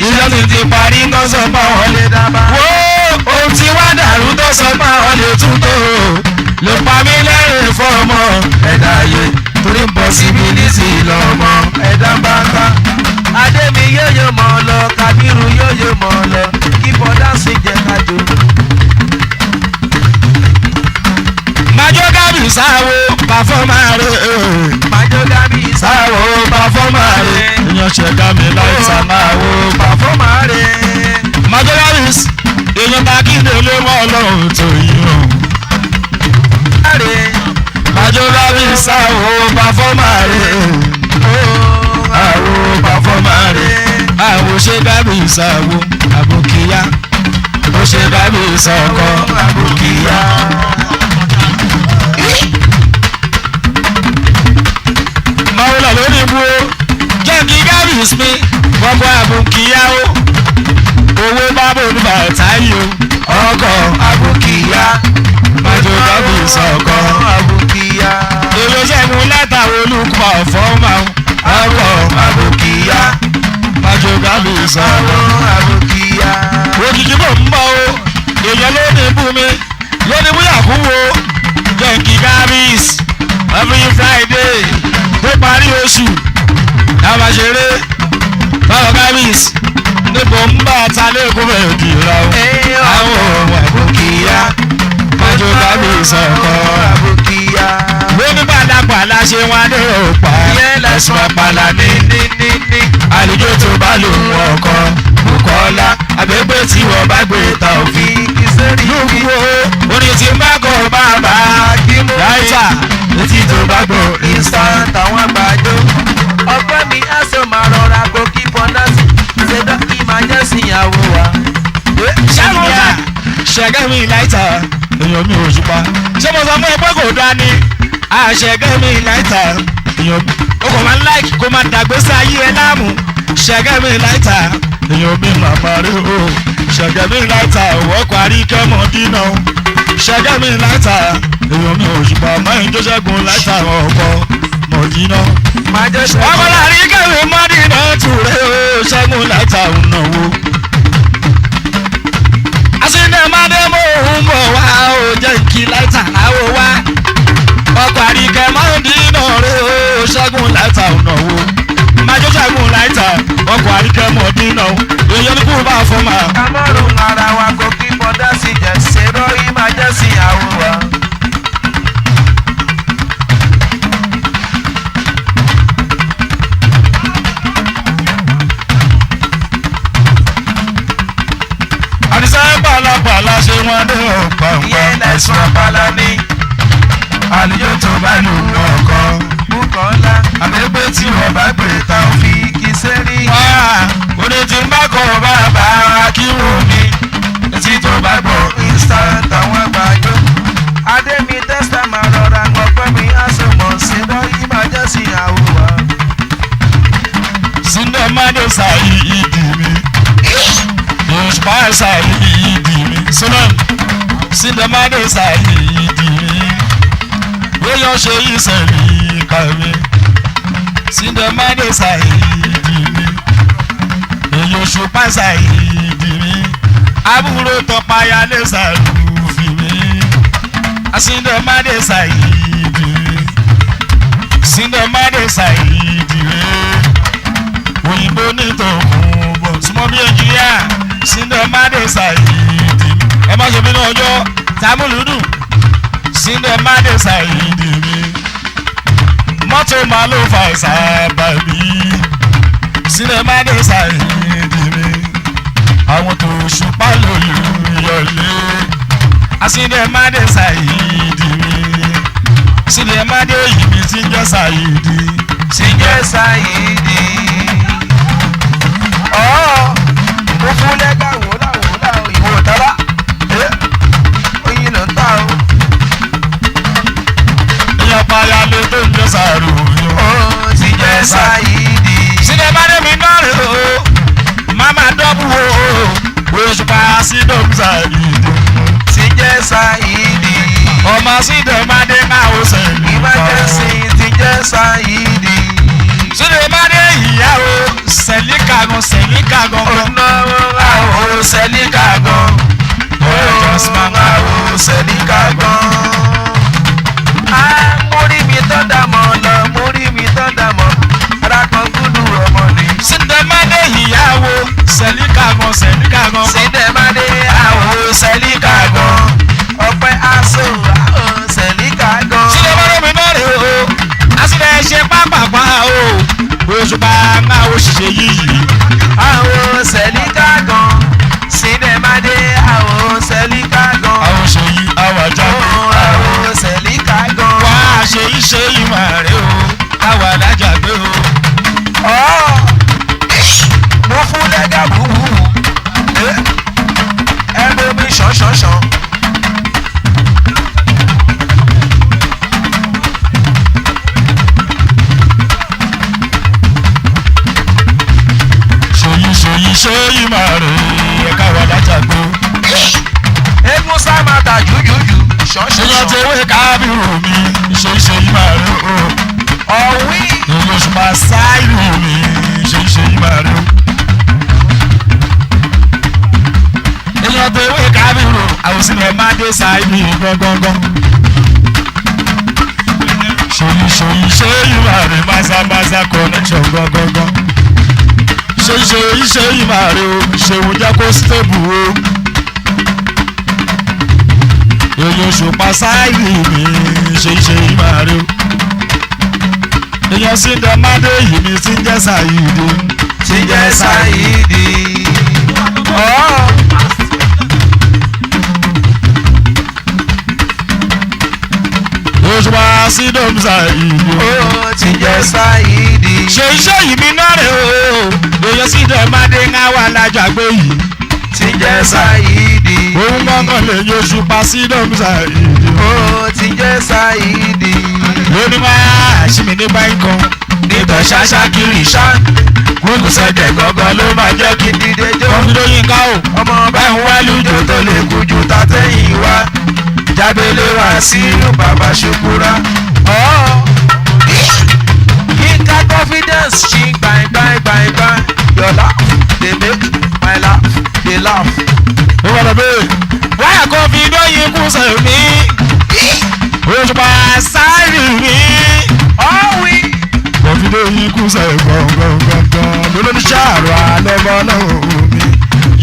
iṣẹ́ sì ti parí náà sọ pé àwọn lè dábàá. wo ohun tí wá dàrú tó sọ pé àwọn lè tún tó lè pa mí lẹ́rìn fọ́ọ̀mọ́ ẹ̀dá ayé torí ń bọ̀ síbi nísì lọ́mọ ẹ̀dá bá ká. Adémi yóyó mọ̀ ọ́ lọ, Kàbírù yóyó mọ̀ ọ́ lọ, kí bọ́dá sì jẹ́ kájọ. Májọ́ Gábì sáwo pàfọ́mà rẹ̀. Májọ́ Gábì sáwo pàfọ́mà rẹ̀. Èèyàn ṣẹ̀dá mi láì sàmáwo pàfọ́mà rẹ̀. Májọ́ Gábì èèyàn ta kí ni ilé mọ́ ọlọ́run tó yí hàn. Májọ́ Gábì sáwo pàfọ́mà rẹ̀. Àwo pàfọ́mà rẹ̀. Àwo ṣe Gábì sáwo àbòkíyá. Ó ṣe Gábì sọ̀kọ̀ àbòkíyá. Mọ̀wúlọ̀ lórí ibú o, jẹ́ kí Gábìs mi, gbogbo àbùkíyá o, owó bábò ní bàtà yìí o, ọkọ̀ àbùkíyá, Májọ́ Gábìs ọkọ̀ àbùkíyá. Èlò ṣẹ́gun lẹ́tà olùkọ́ fọ́ọ̀mà ọkọ̀ àbùkíyá, Májọ́ Gábìs ọkọ̀ àbùkíyá. Òjijì kò ń bọ̀ o, èèyàn ló ní ibú mi, ló ní búyà kú wo, jẹ́ kí Gábìs every Friday tó parí oṣù àwọn ṣeré báwo Gábìs níbo ń bá ta lẹ́kọ̀ọ́ bẹ̀rẹ̀ kì í ra o àwọn ohun àbòkíyá Májọ́ Gábìs ọkọ̀ àbùkíyá. lóní pàlàpàlà ṣe wọn ní òpá ẹ̀sùn àpàlà ní àlejò tó bá lòun ọkọ̀ Bùkọ́lá àbẹ́gbẹ́ tí wọ́n bá gbé ta òfin lùkú orin tí ń bá kọ́ bàbá láìsà etí tó bá gbọ́ instant àwọn àgbàjọ. Ọgbẹ́ mi á sọ máa rọra kó kí bọ́dá sí ṣe dọ́kì máa jẹ́ sí ìyàwó wa. ṣàmùlà ṣẹ̀gẹ́ mi láìta èèyàn mi ò ṣùpá ṣé mo sọ fún ẹ pé kò dá ní àṣẹ̀gẹ́ mi láìta èèyàn mi ó kò máa ń láìkì kó máa dàgbé sí ayé ẹ láàmú ṣẹ̀gẹ́ mi láìta èèyàn mi màmá rí o ṣẹ̀gẹ́ mi láìta ọkọ̀ àríkẹ́mọ̀ dínà ṣẹ̀gẹ́ mi láìta èèyàn mi ò ṣùpá mọ́yìn tó ṣẹ́gun láìta ọkọ̀ mọ̀dínà ọkọ̀ àríkẹ́mọ̀ mọ́dínà tùrẹ́ o ṣẹ́gun láìta ònàwó asínẹ́mádé mò ń bọ̀ wá o jẹ́ kí láìta àwọ̀ wá ọkọ̀ àríkẹ́ mọ́dínà rẹ̀ o ṣẹ́gun láìta ònàwó májọ́ ṣẹ́gun láìta ọkọ̀ àríkẹ́ mọ́dínà èèyàn ní kú bá fún ma. Kámọ́rún ara wa kò kí bọ́dá sí jẹ́ ṣe rọ́ọ̀yì máa jẹ́ sí ìyàwó wa. àdìsá pàlàpàlà ṣe wọn dé ọ̀pá Ìyẹn lẹ̀sùn àpàlà ní àlejò tó bá lù ọkọ̀ Bùkọ́lá àbẹ́gbẹ́ tí wọ́n bá gbé ta fi kí sẹ́rí. oní tí ń bá kọ́ bàbá akíwò mi etí tó bá gbọ́ Instant àwọn àgbàjọ. Adémi tẹ́sítà máa rọra ọgbẹ́ mi á sọ mọ̀ ṣe rọ́ọ̀yì máa jẹ́ sí ìyàwó wa. Sinamade sayi ìdí mi Yorùbá sayi ìdí mi Sunan Sinamade sayi ìdí mi Yóyọ ṣe ìṣẹ̀lẹ̀ kàwé Sinamade sayi ìdí mi Yorùbá sayi ìdí mi Àbúrò tọpayalé sàlùfì mi Sinamade sayi ìdí mi Sinamade sayi ìdí mi òyìnbó nítòkùn bọ̀ súnmọ́ bí ẹnjìníà Sinamade Saidi ẹ má ṣe bínú ọjọ́ tamúlùdù Sinamade Saidi mi mọ́tò máa ló fa ìsàbà mi Sinamade Saidi mi àwọn tó ṣùpá lòlù yọlé Sinamade Saidi mi Sinamade yìí mi ti ń jẹ́ Saidi Ti jẹ́ Saidi. Mo fún lẹ́gbà wòlá ìwò tọ́lá. Oyin ló ń tà o. Ìyá payá ló tó ń jẹ́ sàrò yọ. Ti jẹ́ Saidi. Sinamade mi náà rè o, mama dọ́bù o, Òṣùpá sídòm Saidi. Ti jẹ́ Saidi. Ọmọ Sinamade máa ó sẹ́yìn. Emergency ti jẹ́ Saidi. Sinamade ìyá sẹ́ríkà gan. Mórí mi tán dàmọ́ lọ, mórí mi tán dàmọ́, ara kan gúdù ọmọ ni. Síndẹ̀mádé ìyàwó sẹ́líkà gan sẹ́líkà gan. Síndẹ̀mádé àwò sẹ́ríkà gan. Ọpẹ́ aṣọ àwò sẹ́ríkà gan. Síndẹ̀mádé mi náà rè o, àṣìlẹ̀ ṣe pápápá o, Òṣùpá máa wo ṣiṣẹ́ yìí. Àwò sẹ́ríkà gan. Síndẹ̀mádé àwò sẹ́ríkà gan. Àwọn ṣe yí àwọn ajá pé. Àwò sẹ́ríkà gan. Wá ṣe iṣẹ́ ìmọ̀ rẹ̀ o, káwa lájà gbé o. Mo fún lẹ́gà wúwú. Ẹnu mi ṣanṣanṣan. Ṣòyí ṣe ìmọ̀ rẹ̀ káwa lájà gbé o. Egun sámàtà jújújú Èèyàn ṣanṣanṣan. ti wé kábírù mi, ṣe ìmọ̀ rẹ̀ o. Ọ̀wí. Èèyàn Òṣùpá sáìrù mi, ṣe ìmọ̀ rẹ̀ o. Èèyàn ti wé kábírù, àwòsílẹ̀ máa dé sáìrù gangan. Ṣòyí ṣe ìmọ̀ rẹ̀ máṣámáṣá connection gangan. Ṣe ìmọ̀ rẹ̀ o, ṣèwọ̀n jẹ́ kó stable o. Èèyàn Òṣùpá sáìrì mi ṣe ìmọ̀ rẹ̀ o. Èèyàn Síndẹ̀mádé yìí mi ti ń jẹ́ Sàyídì. Ti jẹ́ Sáyídì. Òṣùpá Sídòm Sàyídì. Ó ti jẹ́ Sáyídì. Ṣe iṣẹ́ yìí mi náà rẹ̀ o. Èèyàn Síndẹ̀mádé ń wá lájà gbé yìí. Ti jẹ́ Sáyídì. Òun gbọ́ngàn lè yan Òṣùpá Sídòm Sàyídì. Ó ti jẹ́ Sáyídì. Lóní máa ṣí mi ní báyìí kan. Níbẹ̀ ṣáṣá kiri ṣá. Kúkú sẹ́jẹ̀ gangan ló máa jẹ́ kí n dìde jó. Kọ́ńdóyìn ká o. Ọmọ bá ń wá lùjọ tó lè kojú tàtẹ́yìn wá. Jábélé wá sí bàbá ṣokúra. Yínká confidence ṣì gbàngbàngbàngbà. Your laugh dey make my laugh dey laugh. Ó wà lọ́bẹ̀. Wáyà kan fi dóyin kú sẹ́yìn mi. Òṣùpá sáìrì mi. Ọ̀wí. Kọ̀fí dóyin kú sẹ́yìn gbọ̀ngbọ̀ngbọ̀ngbọ̀n. Lólórí ṣàrò àlọ́bọ̀ náà mi.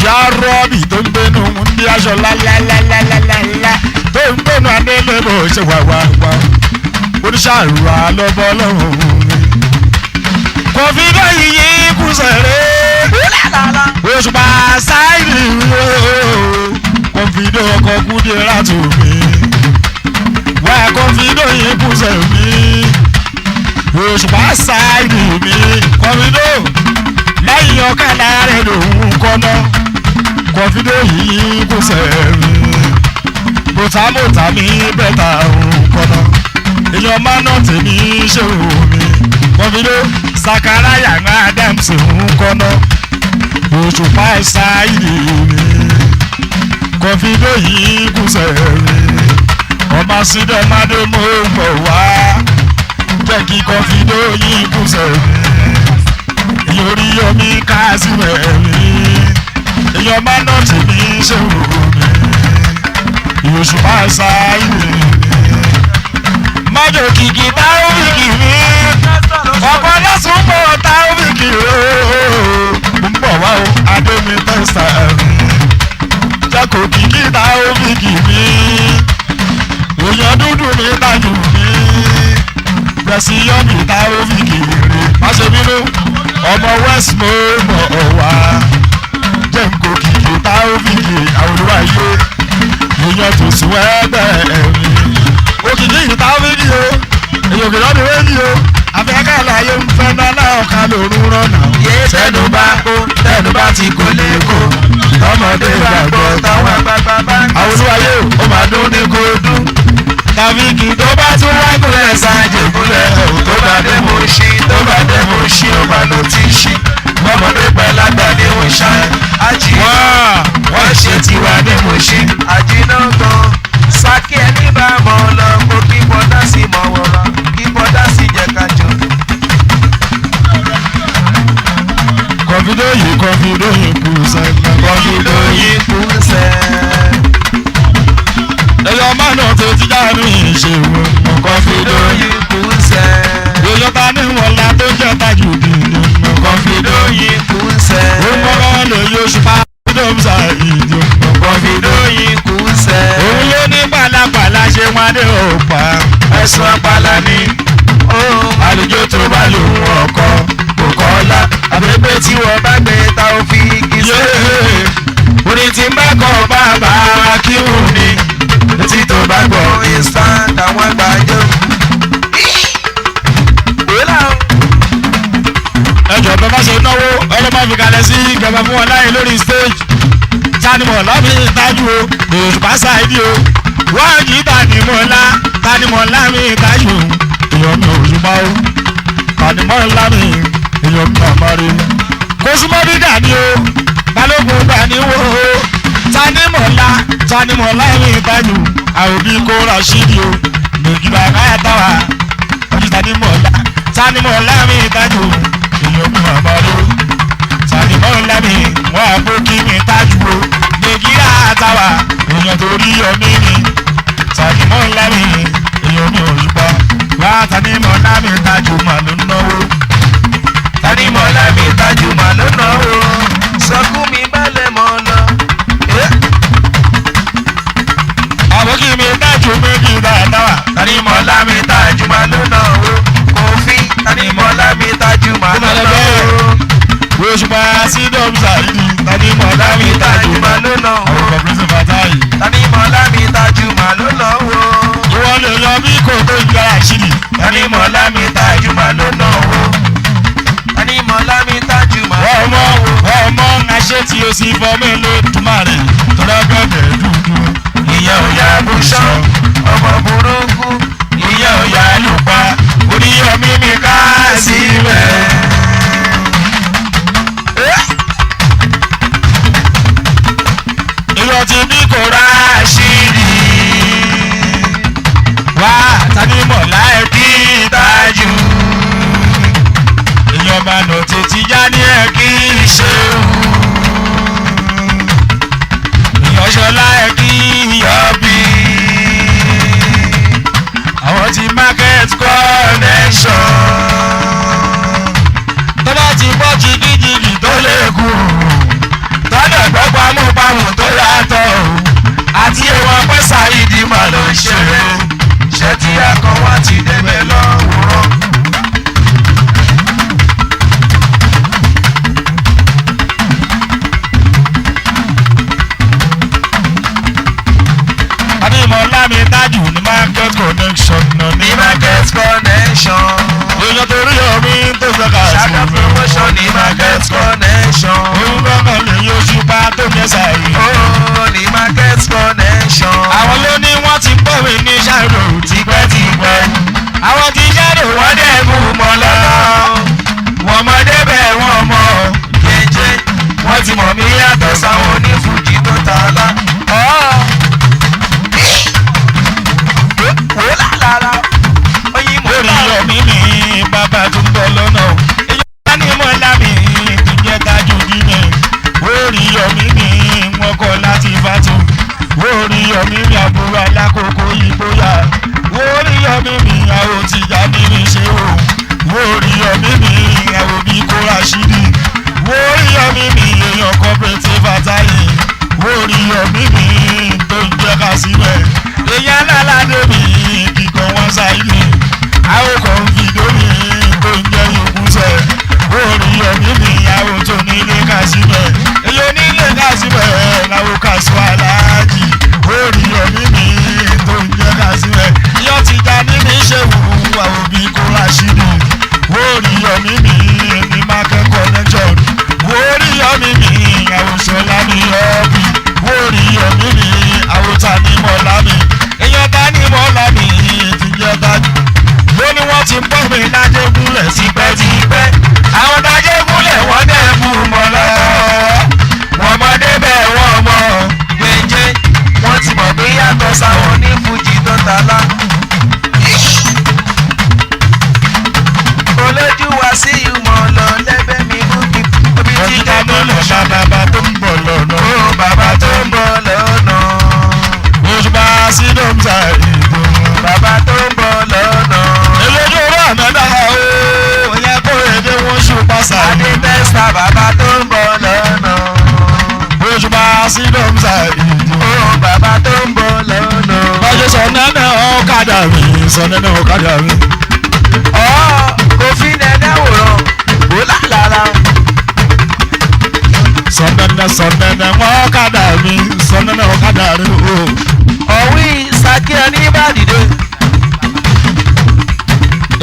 Yá rọ́ọ̀bì tó ń gbénu ní aṣọ lálálálálálá. Tó ń gbénu adélé bò ṣe wàwàwà. Oníṣàrò àlọ́bọ̀ náà mi. Kọ̀fí dóyin yìí kú sẹ́yìn. Òṣùpá sáìrì mi o. Kọ̀fí dó ọkọ̀ kúdé látò mi. Wáyà kọ̀fí dóyin kú sẹ́yìn mi. Òṣùpá sáìdì mi kọ̀fídó lẹ́yìn ọ̀kadà rẹ̀ lòun kọ́nà kọ̀fídó yìí kò sẹ́mi mọ̀tàmọ̀tà mi bẹ́tà òun kọ́nà èèyàn máa ná tèmi ṣe omi kọ̀fídó sakaraya ń Adams òun kọ́nà Òṣùpá sáìdì mi kọ̀fídó yìí kò sẹ́mi ọmọ Síndẹ̀mádé mo mọ̀ wá. Jẹ́ kí kọfídó yín kú sẹ́mi. Yorí omi ká sí mẹ́rin. Èèyàn máa ná tèmi ṣe wò mí. Òṣùpá sáìdì mi. Májò kìkì táwọ́bìkì mi. Ọ̀pọ̀ lọ́sùn pọ̀ táwọ́bìkì o. Mo ń bọ̀ wá o, adé mi tẹ́sítà mi. Jẹ́ kò kìkì táwọ́bìkì mi. Èèyàn dúdú mi tajú mi. Gbẹ̀sí yọ́mì táwọ́bìkì rè. Má ṣe bínú, ọmọ West mo mọ̀ wá. Jẹ́ nkò kìkì táwọ́bìkì àwòrán ayé. Èèyàn tó sùn ẹgbẹ́ mi. Òkìkí yìí táwọ́bìkì o. Èèyàn òkè lọ́dún méjì o. Afẹ́ká láyé ń fẹ́ náà ọ̀ka lòún rọ̀nà. Tẹnu bá kó, tẹnu bá ti kó lè kó. Tọmọdé gbàgbọ́ táwọn àgbààgbà bá ń kó. Àwòrán ayé o, Ó máa dún ní kó dún. Tàbíkì Tó bá tún wá gúnlẹ̀ sáájì gúnlẹ̀ o. Tó bá dé mo ṣí, tó bá dé mo ṣí, ó máa ló ti ṣí. Ọmọdé pẹ́ lágbà ní mo ṣá. Àjì wọ́n ṣe tiwa ní mo ṣí. Àjìnà gan. Sákì ẹni bá mọ̀ ọ́ lọ, kó kí bọ́dá sí mọ̀ wọ́n lọ. Kí bọ́dá sí jẹ́ ká jọ. kọfídó yìí kú sẹ́gbẹ́. Kọ̀fídó yìí kú sẹ́. èèyàn mọ́nà tó ti já mi ìṣèwò nǹkan fi Kọ̀fídóyìn kù ń sẹ́. èèyàn ta ní wọ̀nla tó jẹ́ tajú dìde nǹkan Kọ̀fídóyìn kù ń sẹ́. ó mọ́rọ́ lè yóò ṣùpá dọ́mùsà ìdí Kọ̀fídóyìn kù ń sẹ́. òun ló ní pàlàpàlà ṣe wọn dé òpá Ẹ̀sùn apala ni. àlùjọ tó bá lò wọ́n ọkọ Kò kọ́lá. Àbẹ̀gbẹ́ tí wọ́n bá gbé ta ò fi kì í sẹ́. orin tí ń bá kọ bàbá kíhù ni Tí tó bá gbọ́ instant àwọn gbàjọ́. ẹjọ bẹ bá ṣe náwó ọlọmọ fi kalẹ̀ sí gẹ̀mẹ̀ fún wọn láyé lórí stage tanimọ̀ lábí ìtajú o òṣùpá ṣáìdì o wọ́n jí tanimọ̀ lámì ìtajú èèyàn mi òṣùpá o tanimọ̀ lámì èèyàn mi àmọ́rí kò súnmọ́ dídà ni o balógun gbà ní wo o tanimọ̀ lámì ìtajú àròbí kó rashidi o nìgbà káyà táwa ọjọ́ tanimọ̀ lámì ìtajú èèyàn mi àmọ́rí tanimọ̀ lámì wọ́n àbókí mi tájú o nìgbà táwa èèyàn tó rí ọmí mi tanimọ̀ lámì èèyàn mi òṣùpá wá tanimọ̀ lámì ìtajú mà ló náwó. Tanimọ̀ lámì tajú mà ló náwó. Sọkún mi balẹ̀ mọ́ lọ. àbókí mi tájú méjì dáadáa. Tanimọ̀ lámì tajú mà ló náwó. Kòfí Tanimọ̀ lámì tajú mà ló náwó. òṣùpá sídọ̀mù sàìdì tanimọ̀ lámì Lámì ìtajú tajú mà ló náwó. àwọn kọ̀pẹ́sì fàtáyì. Tanimọ̀ lámì tajú mà ló náwó. ìwọ lè yọ bí kò tó ìgbà àṣírí. Tanimọ̀ lámì tajú mà ló náwó. Tanimọ̀ lámì tajú mà ló ọmọ náwó. ọmọ àṣẹ tí o sì fọ mí ló túmọ̀ rẹ̀ tọ́lá gbẹ̀dẹ̀ dúdú. Ìyẹn ò yá bùṣọ́ ọmọ burúkú. ìyẹn ò yá lùpa oníyọmí mi ká sí rẹ̀. ìyọ̀ tí bí kò rà àṣírí. wá tanimọ̀ láì bí ìtajú. ìyọ̀ba nà tètè já ní ẹ̀ kí í ṣe wù. ìyọ̀ṣọ́lá ẹ̀ kí yọ̀bí. àwọn ti market connection. tó bá ti gbọ́ jìgìjìgì tó lè kú. tọ́lẹ̀ gbọ́ pamọ́pamọ́ tó yàtọ̀ o. àti ìwọ̀n pẹ́sà ìdí mà ló ń ṣeré. Ṣé tí akọ̀ wá ti débẹ̀ lọ́wọ́rọ́? tanimọ̀ lámì tájù ní market connection náà ní Ní market connection. èèyàn torí omi tó fẹ́ ká Ṣáká sí mi. promotion ní market connection. orúkọ kan lè yóò ṣùpá tó kẹsà yìí. Oh, ní market connection. àwọn ló ní wọ́n ti pọ̀wé ní ṣàrò tipẹ́tipẹ́. àwọn ti ṣàrò wọ́n dẹ̀ mú mọ́ lọ́nà. wọ́n mọ débẹ̀ wọ́n mọ̀ Jẹ́jẹ́ wọ́n ti mọ̀ mí yàtọ̀ sáwọn sáwọn onífújì tó tààlà. Wò lálàlà. Oyin mo lórí bá ọ̀mí mi bàbá tó ń bọ̀ lọ́nà. èyí wá ní mọ́ lámì tó jẹ́ tájú dínà. lórí ọ̀mí mi wọ́n kọ́ láti fàtó. lórí ọ̀mí mi àbúrò alákòókò ìgboyà. lórí ọ̀mí mi àwọn tìjà mímí ṣe o. lórí ọ̀mí mi àwọn bí kò rashidi. lórí ọ̀mí mi èèyàn cooperative àtàyè. lórí ọ̀mí mi tó ń jẹ́ ká síbẹ̀. èèyàn alálàdé mi kíkan wọn ṣáìlì. àwọn kan fi dómi tó ń jẹ́ yòókù sẹ̀. lórí ọ̀mí mi àwọn tó nílé ká síbẹ̀. èyí onílé ká síbẹ̀ làwọn kà sọ aláàjì. lórí ọ̀mí mi tó ń jẹ́ ká síbẹ̀. iyọ̀ ti já níbi ìṣèwù àwọn òbí kó rashidi. lórí ọ̀mí mi ní market connection. lórí ọ̀mí mi àwọn ṣọlá mi ọ̀bì. lórí ọ̀mí mi àwọn tanimọ̀ lámì. èèyàn tanimọ̀ lámì ti jẹ́ tájú. bàbá tó ń bọ̀ lọ́nà. Òṣùpá sí dọ́mùsà ìdí. Ó bàbá tó ń bọ̀ lọ́nà. Bájọ́ sọ nẹ́nẹ́ ọ̀kadà mi, sọ nẹ́nẹ́ ọ̀kadà mi. Kò fi nẹ́nẹ́ wòran, ó lálàlà. Sọ nẹ́nẹ́ ọ̀kadà mi, sọ nẹ́nẹ́ ọ̀kadà mi o. Ọ̀wí Saki ẹni bá dìde.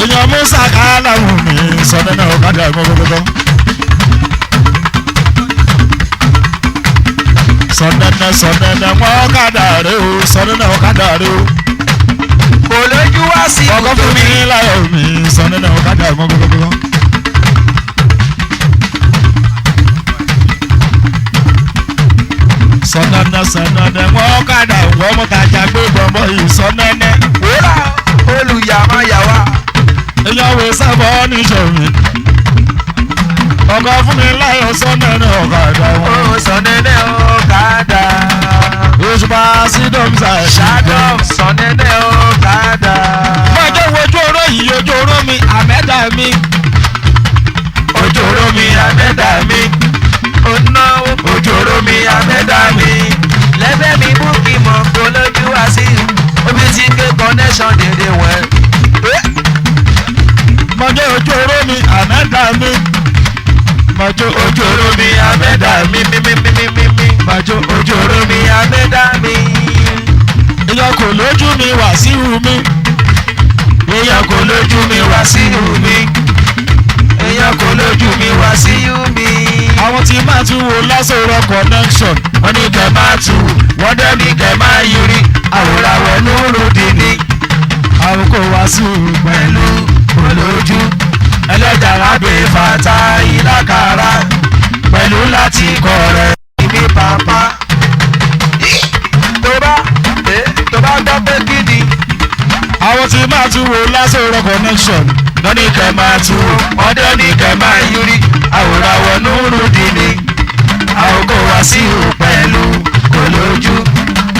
Èèyàn mú sàkálà wù mí, sọ nẹ́nẹ́ ọ̀kadà mi gbogbo. Sọ nẹ́nẹ́ ọ̀kadà rẹ o, sọ nẹ́nẹ́ ọ̀kadà rẹ o. Kò lójú wá sí Ọkọ fún mi láyọ̀ mi, sọ nẹ́nẹ́ ọ̀kadà mi gbogbo. Sọ nẹ́nẹ́ ọ̀kadà wọ́n mú tajà gbé bọ̀mọ́ yìí, sọ nẹ́nẹ́. wúrà olùyàmáyàwá. Èèyàn wò sábọ̀ níṣẹ́ mi. Ọkọ fún mi láyọ̀ sọ nẹ́nẹ́ ọ̀kadà wọn. Ó sọ nẹ́nẹ́ ọ̀kadà. Òṣùpá sí dọ́mùsà Ṣáàdọ̀ sọ nẹ́nẹ́ ọ̀kadà. Mọ̀jọ́ wojú oró yìí, ojú oró mi, àmẹ́dà mi. Ojú oró mi àmẹ́dà mi. Ó náwó. Ojú oró mi àmẹ́dà mi. Lẹ́fẹ̀ẹ́ mi mú kí mọ̀ kó lójú wá sí. Omi ti ké connection dédé wẹ̀. Mọ̀jọ́ ojú oró mi, àmẹ́dà mi. Mọ̀jọ́ Ojú oró mi àmẹ́dà mi mímímímímí. Mọ̀jọ́ Ojú oró mi àmẹ́dà mi. èèyàn kò lójú mi wà sí ihu mi. Èèyàn kò lójú mi wá sí ìhù mi. Èèyàn kò lójú mi wá sí ìhù mi. Àwọn tí máa tún wo lásòrò connection. Wọ́n ní kẹ́ máa tù, wọ́n dẹ́ ní kẹ́ máa yiri. Àwòrán Nurudi ni Àwọn kò wá sí ihu pẹ̀lú olójú. Ẹlẹ́jà rábẹ̀ fata ìlàkàrà. Pẹ̀lú láti kọ̀ rẹ̀ ìmí pàpà. Tó bá gbọ́ pé kí ni. Àwọn tí máa tún wo lásòrò connection. Wọ́n ní kẹ́ máa tù, wọ́n dẹ́ ní kẹ́ máa yiri. Àwòrán Nurudi ni àwọn kò wá sí ìhù pẹ̀lú olójú.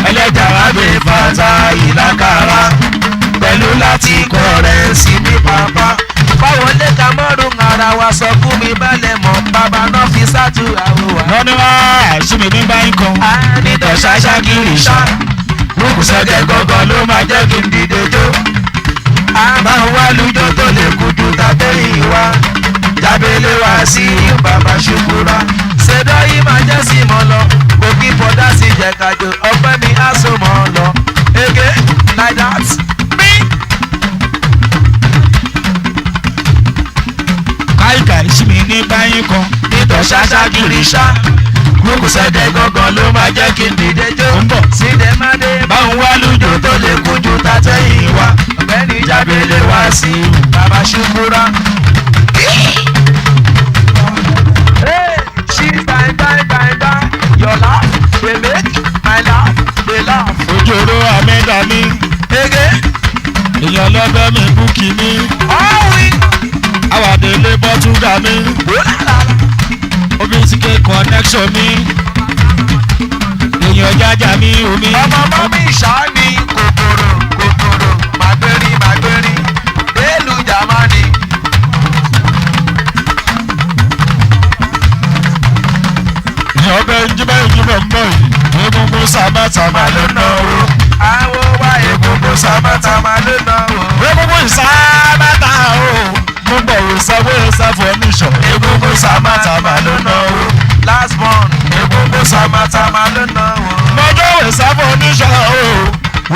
Ẹlẹ́jà rábẹ̀ fata ìlàkàrà. Pẹ̀lú láti kọ̀ rẹ̀ sí ní pàpà. Báwo lè ka mọ́rùn ara wa sọ fún mi balẹ̀ mọ́ bàbá náà fi sátú àwòwà. Wọ́n ní wá àṣìmí ní báyìí kan. A ní tọ̀ṣà ṣákìrì ṣá. Rúkù sẹ́gẹ̀ gangan ló máa jẹ́ kí n dìde jó. A máa ń wá lújọ́ tó lè kojú tàbẹ́yìn wa. Jábélé wá sí bàbá ṣùkúrà. Ṣèdọ́ yìí máa jẹ́ sí mọ́ lọ. Kò kí bọ́dá sí jẹ̀kájò. Ọpẹ́ mi á so mọ́ lọ. Ege like that. Káìkà ìṣìmí ní báyìí kan. Nítọ̀ ṣáṣágìrì ṣá. Rúkù sẹ́gẹ̀ gangan ló máa jẹ́ kí n dìde jó. Ó ń bọ̀. Sídẹ̀ má dé báwọn wá lújọ́ tó lè kojú tàtẹ́yìn wa. Ọ̀gbẹ́ni Jábélé wá sí bàbá ṣùkúrà. She bye bye bye bye. Your laugh dey make my laugh dey laugh. Ojú oró àmẹ́dà mi. Ege. Èèyàn lọ́dọ̀ mi búkì mi. Ọ̀wí. Àwàdélé bọ́túgà mi. Wúlàlà. Omi ti ké connection mi. Èèyàn jájà mi omi. Ọmọ mọ́mí ṣáá ni kòkòrò màgbérí délùú Jámánì. Ọbẹ̀ ìjìbá ìjìbá ń bọ̀ yìí. Egungun sábàtàmà ló ná o. Àwo wá egungun sábàtàmà ló ná o. Egungun sábàtà o. Mo bọ̀ wò sáwé sáfọ̀ níṣọ̀. Egungun sábàtàmà ló ná o. Last born egungun sábàtàmà ló ná o. Mọ̀jọ́ wò sáfọ̀ níṣọ̀ o.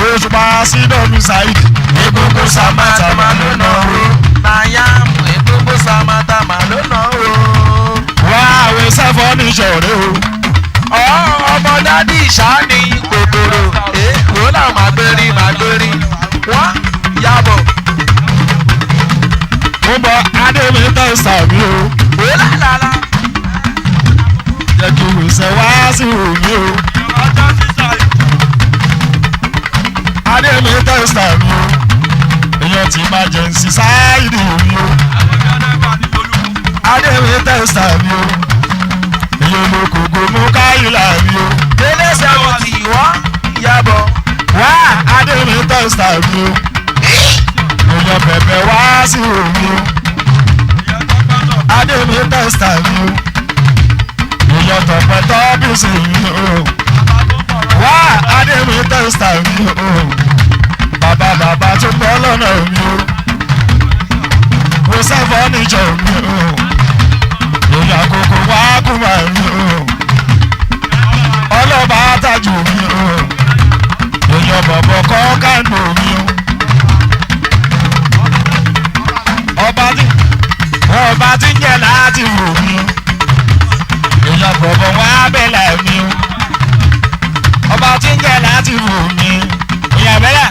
Òṣùpá sí dọ́mi ṣáìdì. Egungun sábàtàmà ló ná o. Nayam egungun sábàtàmà ló ná o. Wá àwẹ̀ sáfọ̀ níṣọ̀ rẹ o. Ọmọ dádì ṣáá ni kòkòrò. Wò lá màgbérí. Wọ́n yàbọ̀. Mo bọ̀ Adémi tẹ̀sà mi o. Wúlàlà. Jẹ́ kí wèsẹ̀ wá sí omi o. Adémi tẹ̀sà mi o. Èèyàn ti máa jẹ̀ ń sí sáìdì mi o. Adémi tẹ̀sà mi o. Èèyàn ló kòkó mú káyìlá mi o. Délé sẹ́wọ̀n tí wọ́n yàbọ̀. Wá Adémi tẹ̀sà mi o. Èèyàn bẹ̀bẹ̀ wá sí omi o. Adémi tẹ̀sà mi o. sí mi o wá adémi tẹ́sítà mi o bàbá tó gbọ́ lọ́nà mi o kò sẹ́fọ́ níjọ mi o èyí àkókò wá kúmà mi o ọlọ́ba àtàjù mi o èyí ọ̀bọ̀bọ̀ kọ́ kánò mi o ọba tí ń jẹ́ láti wò mí o èyí ọ̀bọ̀bọ̀ wá bẹ̀lẹ̀ mi o ọba tí ń jẹ́ láti wò mí èyí àbẹ́là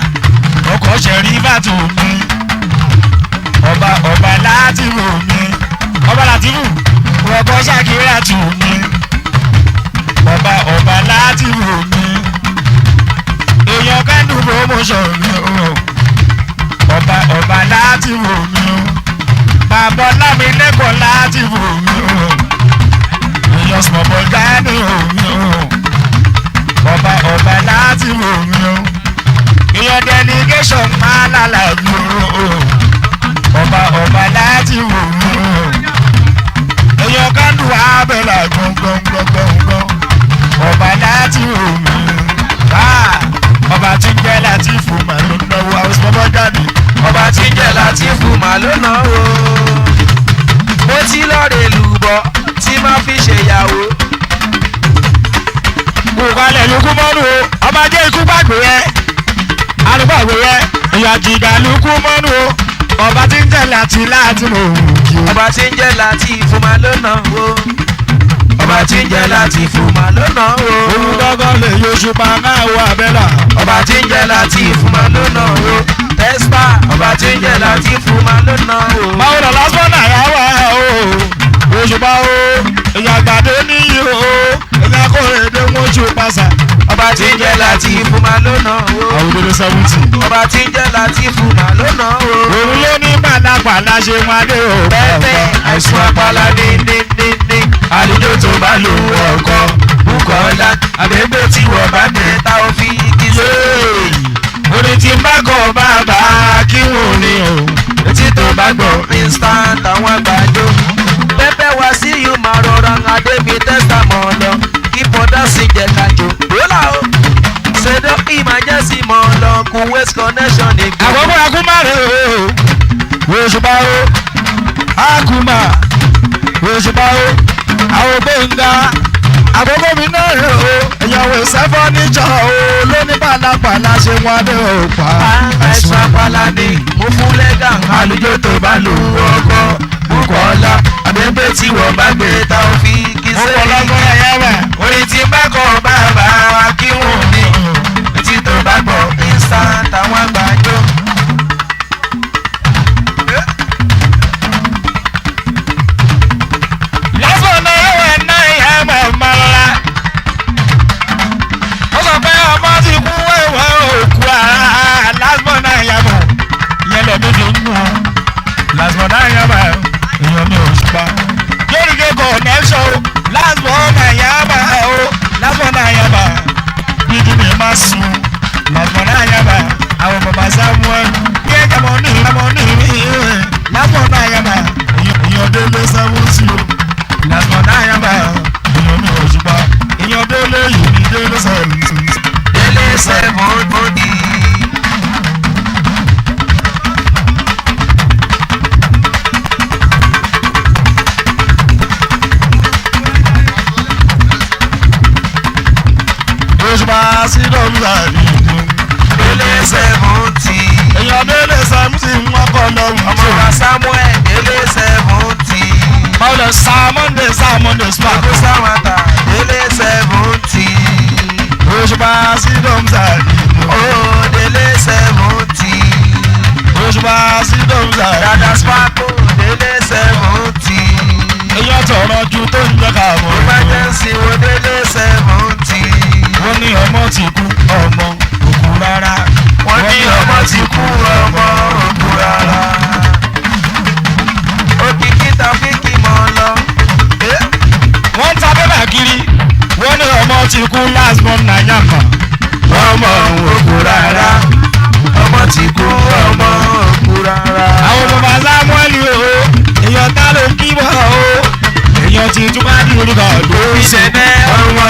ọkọ̀ ṣẹ̀rí bàtò mi ọba láti wò mí ọba láti wù ọkọ̀ ṣàkírà tù mí ọba láti wò mí èèyàn kẹ́ndù promotion mi o ọba láti wò mí o bàbá lámi lẹ́kọ̀ọ́ láti wò mí o èèyàn smọ̀bọ̀ dání wò mí o ọba láti wò mí o èèyàn delegation máa lálà mí o ọba láti wò mí o èèyàn kẹ́ndù abẹ́là gbọ̀ngbọ̀ngbọ̀ngbọ̀ngbọ̀n ọba láti wò mí ọba tí ń jẹ́ láti fún màá ló náwó àwọn ọmọ jáde ọba tí ń jẹ́ láti fún màá ló náwó mo ti lọ́ọ̀rẹ́ lùbọ̀ tí máa fi ṣèyàwó. kò kalẹ̀ lukú mọ́nú o ọba jẹ́ ikú gbàgbé yẹ alùpàgbé yẹ ìyàjìgà lukú mọ́nú o ọba tí ń jẹ́ láti mọ̀ òun kí o. ọba tí ń jẹ́ láti fún màá ló náwó ọba tí ń jẹ́ láti fún màá ló náwó. òun gbọ́ngàn lè yọṣù pa máa wọ abẹ́là. ọba tí ń jẹ́ láti fún màá ló náwó. tẹ́sítà ọba tí ń jẹ́ láti fún màá ló náwó. báwo lọ lásán náà yà wá o òṣùpá o èyàn àgbàdo níyì o èyàn akóredé wọn ṣù pàṣà. ọba tí ń jẹ́ láti fún màá ló náwó. àwọn òdodo 70. ọba tí ń jẹ́ láti fún màá ló náwó. òun ló ní pàlàpàlà ṣe wọn adé o. pẹ́pẹ́ àìsàn apala ní àlejò tó bá lò ọkọ Bùkọ́lá àbẹ̀gbẹ̀ tí wọ́n bá dé tá ò fi kí ṣe. orin tí bá kọ bàbá kí wọn ní o. etí tó bá gbọ́ instant àwọn àgbàdo. pẹ́pẹ́ wá sí yóò máa rọra àdébí tẹ́sítà mọ́ lọ kí bọ́dá sì jẹ́ kájọ. rólà o ṣèdó emergency mọ́ lọ kú waste connection ní gbogbo. àkókò akúmà rẹ̀ o òṣùpá o akúmà òṣùpá o àwọn gbẹ̀ngà àkókò mi náà rẹ̀ o ìyàwó ìsẹ́fọ́ níjọ́ o lóní pàlàpàlà ṣe wọn adé o pa. àìsàn apala ni mo fún lẹ́gà àlùjọ tó bá lò ọkọ Bùkọ́lá àbẹ̀gbẹ̀ tí wọ́n bá gbé tá ò fi kí sẹ́yìn. ọ̀pọ̀lọpọ̀ ẹ̀yà rẹ̀. orin tí bá kọ bàbá wa kí wọ́n ní etí tó bá gbọ́ instant àwọn àgbàjọ. lásán náà ẹ̀wẹ̀ náà ìyá ẹ̀ máa lọ́la. ó sọ pé ọmọ ti kú ẹ̀wẹ̀ òkú ara lásán náà ìyá mọ̀ ìyẹn lọ méje ń mú lásán náà ìyá mọ̀ èèyàn mi ò ṣùpá. lóríkè connection lásán náà ìyá mọ̀ o lásán náà ìyá mọ̀ bíbí mi máa sùn lásán náà ìyá mọ̀ àwọn bàbá Samuel kí ẹ̀jẹ̀ mọ̀ ní lásán náà ìyá mọ̀ èèyàn délé sáwọn sí o lásán náà yà bá èèyàn mi ò ṣùgbọ́n èèyàn délé yìí ní délé sẹ́yìn. délé sẹ́yìn bòdì. òṣùpá sí dọ́mùsà nìyí. délé sẹ́yìn èèyàn délé sẹ́yìn wọ́n kọ́ lọ́wọ́. ọmọ wa Samuel délé sẹ́yìn. Paulus Samonde Spark. ọdún sáwàtà délé 70. òṣùpá sí dọ́mùsà nìyí. ó délé 70. òṣùpá sí dọ́mùsà. dada Sparko délé 70. èèyàn tọrọ ju tó ń jẹ́ ká mọ̀. emergency wo délé 70. wọ́n ní ọmọ ti kú ọmọ òkú rárá. wọ́n ní ọmọ ti kú ọmọ òkú rárá. òkìkí Tàfíkì mọ́ lọ. wọ́n ń ta bébà kiri wọ́n ní ọmọ ti kú last month na yàmà. ọmọ òkú rárá. ọmọ ti kú ọmọ òkú rárá. àwọn bàbá Samuel o èèyàn tá ló kí bọ̀ o èèyàn ti tún bá di orúkọ lórí ìṣẹ̀lẹ̀ ọmọ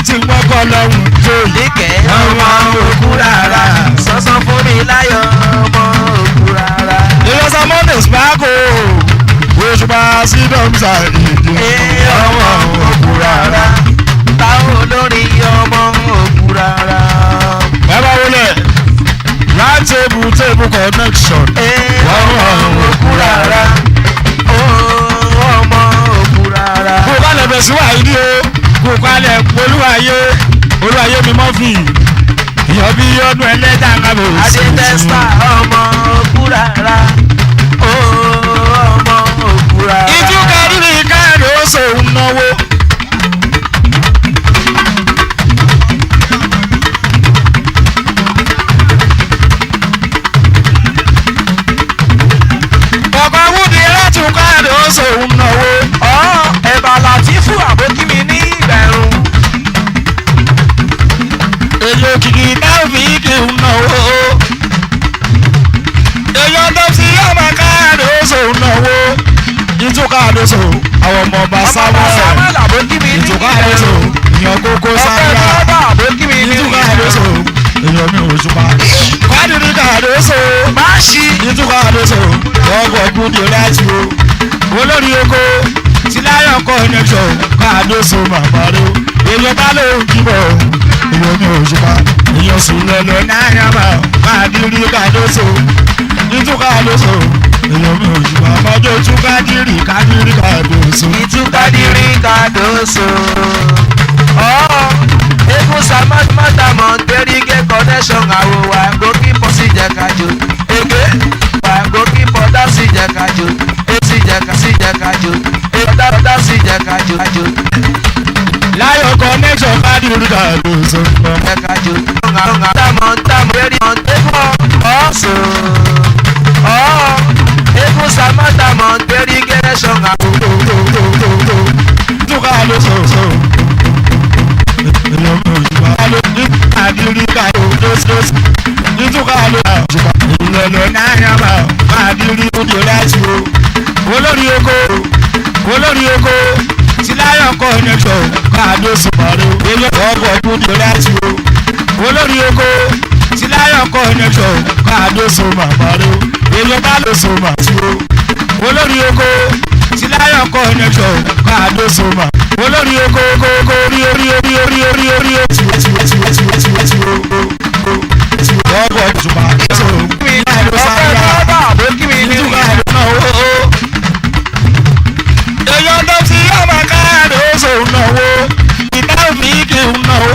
tí wọ́n kọ́ lọ́hùn tó Níkẹ́ ọmọ òkú rárá. Sọ́sọ́ fún mi láyọ̀ ọmọ òkú rárá. ìyọ̀sà monday sparko òṣùpá sí dọ́mùsà ìdè Ọmọ òkú rárá. Táwọn olórí ọmọ òkú rárá. bàbá wọlé round table connection Ọmọ òkú rárá. Ọmọ òkú rárá. kó bá lè bẹ̀sí wà yìí o kó kalẹ̀ olúwayé mi mọ́ fi ìyọ̀ bí ọdún ẹlẹ́dà kábò Adé tẹ́sítà ọmọ òkú rárá. Ọmọ òkú rárá. ìjú kẹrìnrì káàdì ó sòun náwó. ọ̀pọ̀ wúdi láti káàdì ó sòun náwó. Ẹ̀bà Làtífù àbókí mi ní ìbẹ̀rùn. èyí òkìkí táwọn fi kì í náwó. èyí ọdọ sí ọmọ káàdì ó sòun náwó. ìjú káàdì ó sòun àwọn ọmọ ọba sáwọn Samuel àbókí mi ní ìjú káàdì ó sòun ìyàn kókó Ọpẹ́ sáyà. bàbá àbókí mi ní ìjú káàdì ó sòun èyàn mi ò ṣùpá. káàdì ní káàdì ó sòun. Máṣí. ìtúkọ̀ àdóso ọgbọ̀ gúdì láti o olórí oko tí láyọ̀ connection ká àdóso màmá rẹ o èèyàn bá lóun kíbọ̀ èèyàn mi ò ṣùpá èèyàn sùn lọ́lọ́ náírà máa máa dírí ká àdóso ìtúkọ̀ àdóso èèyàn mi ò ṣùpá ọjọ́ tún kádìrí kádìrí ká àdóso. Ìtúkadìrí kàdóso. Egun Samad Mọ́tàmọ́ Tẹ́rígé connection àwò wà gòkè pọ̀ sí jẹ̀kájò. Ege wà gòkè pọ̀ dá sí jẹ̀kájò. Etí jẹ̀ká sí jẹ̀kájò. Dá sí jẹ̀kájò. láyọ̀ connection kádìrí ká àdóso. Jẹ̀kájò. Tàmọ̀ tẹ́rí ọ̀tẹ́kọ̀ ọ̀sọ̀. Egun Samad Mọ́tàmọ́ Tẹ́rígé connection àwò. ìtúkọ̀ àdóso èèyàn mi ò ṣùpá àdìrí ká àdóso ìtúkọ̀ àdóso ìlọ̀lọ̀ náírà máa dírí oúnjẹ láti o olórí oko tí láyọ̀ connection káàdó sùmọ̀rẹ́ o èèyàn ọgbọ̀ oúnjẹ láti o olórí oko tí láyọ̀ connection káàdó sùmọ̀rẹ́ o èèyàn bá lọ sùmọ̀ sí o olórí oko tí láyọ̀ connection káàdó sùmọ̀ olórí oko orí ọgbọ̀ jùmọ̀ so Ọpẹ́ bàbá àbókí mi ní èèyàn tó ti ọmọ káàdì ó sòun náwó ìdáhùn fi kì í náwó.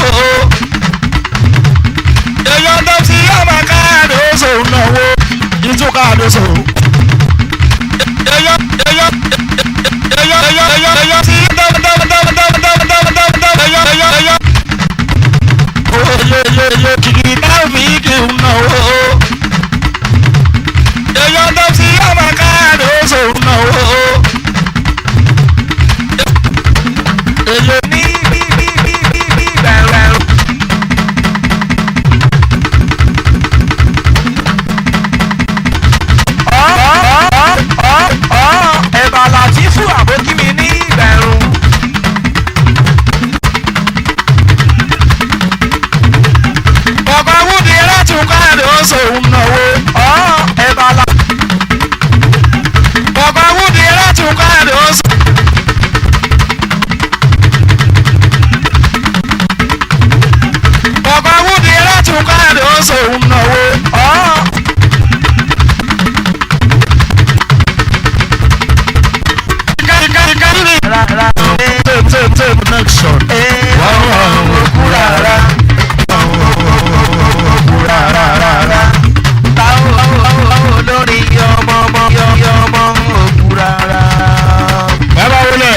èèyàn tó ti ọmọ káàdì ó sòun náwó ìjú káàdì ó sòun. èèyàn tí oyeyeye kìkì ìdáhùn fi kì í náwó. èèyàn tó ti ọmọ káàdì ó sòun náwó. èèyàn ní bẹ̀rẹ̀. Ẹ̀bà Làtífù àbókí mi ní ìbẹ̀rùn. ọ̀pọ̀ wúdi láti káàdì ó sòun náwó. Ẹ̀bà ọ̀pọ̀ wúdi láti káàdì ó sòun. ọ̀pọ̀ wúdi láti káàdì ó sòun náwó. rárá. Table connection. Òkú rárá. Òkú rárá. Táwọn olórí ọmọ òkú rárá. bàbá wọlé.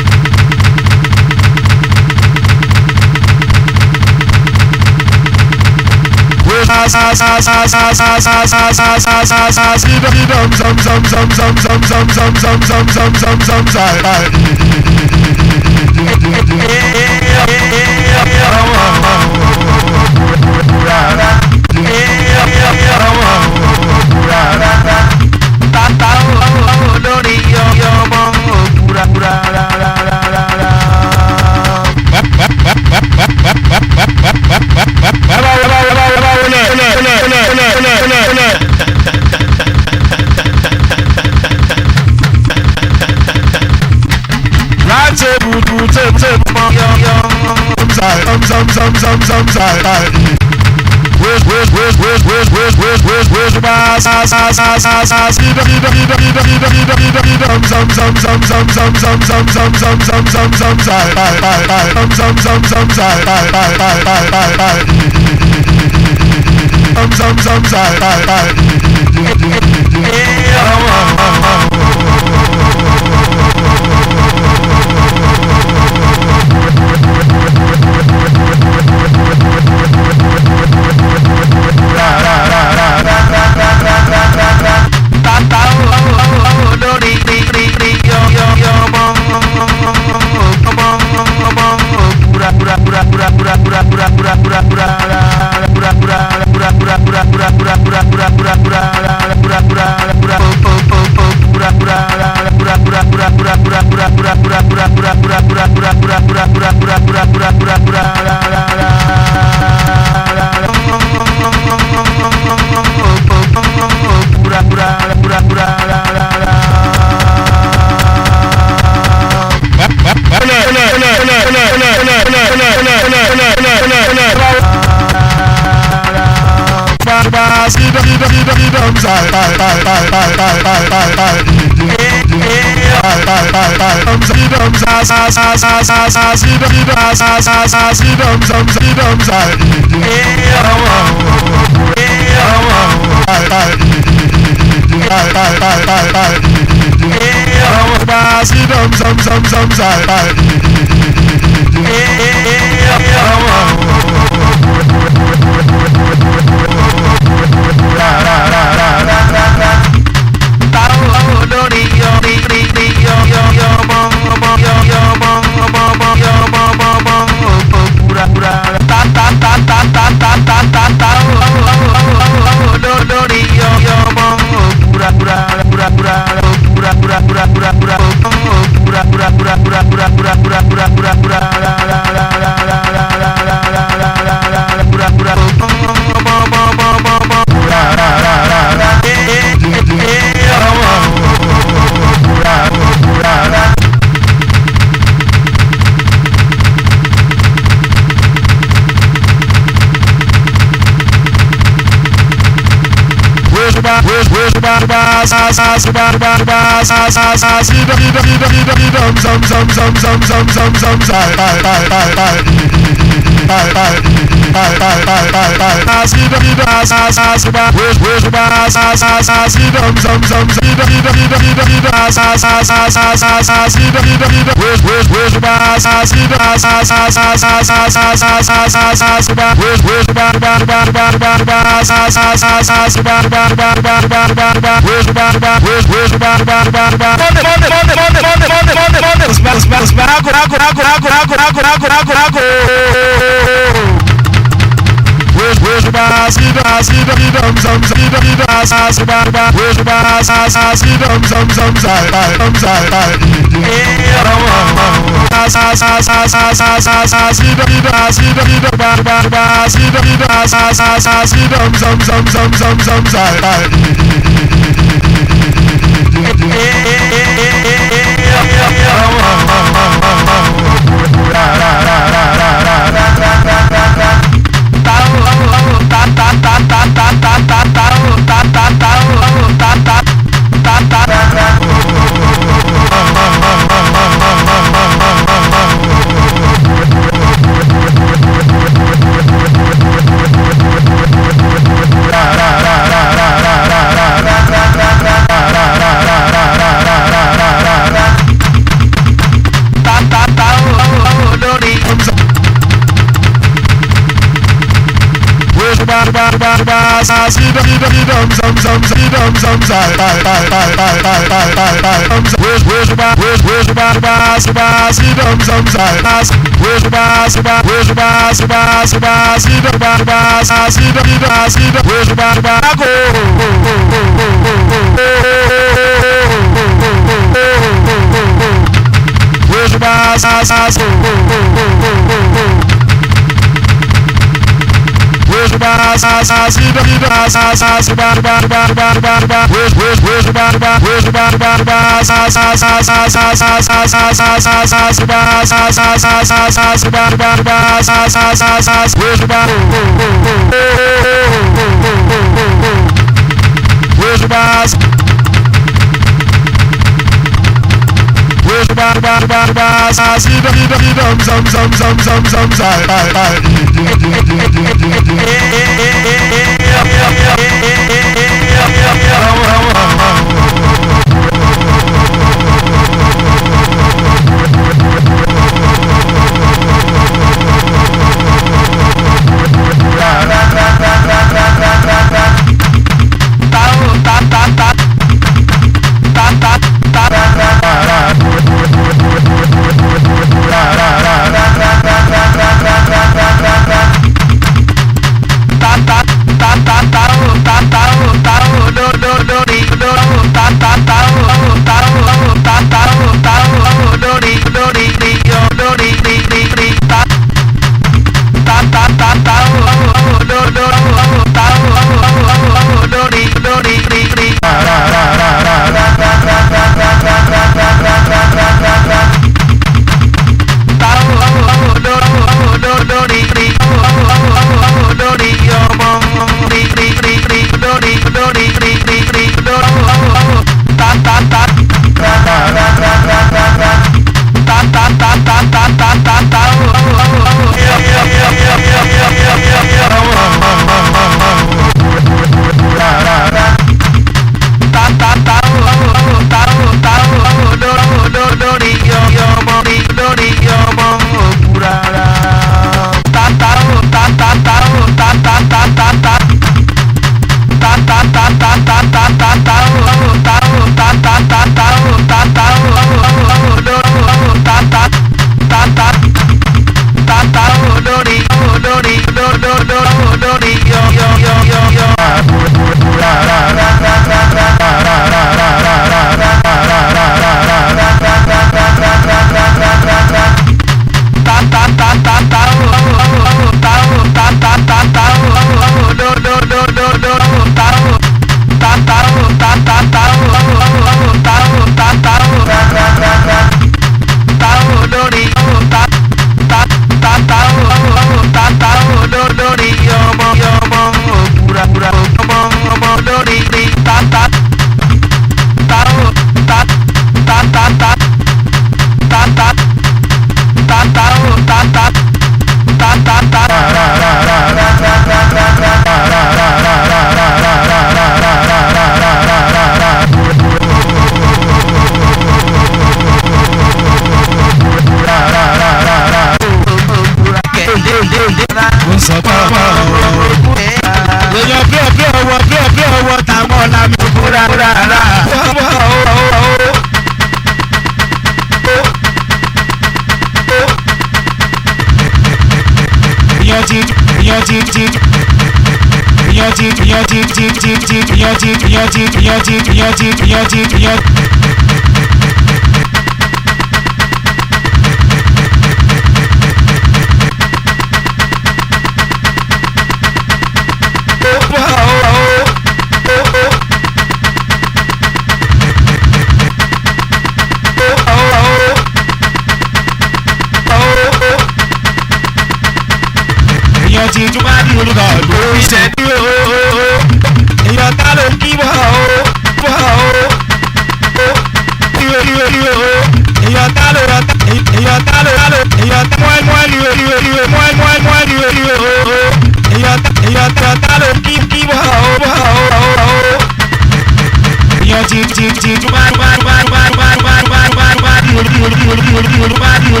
Bye.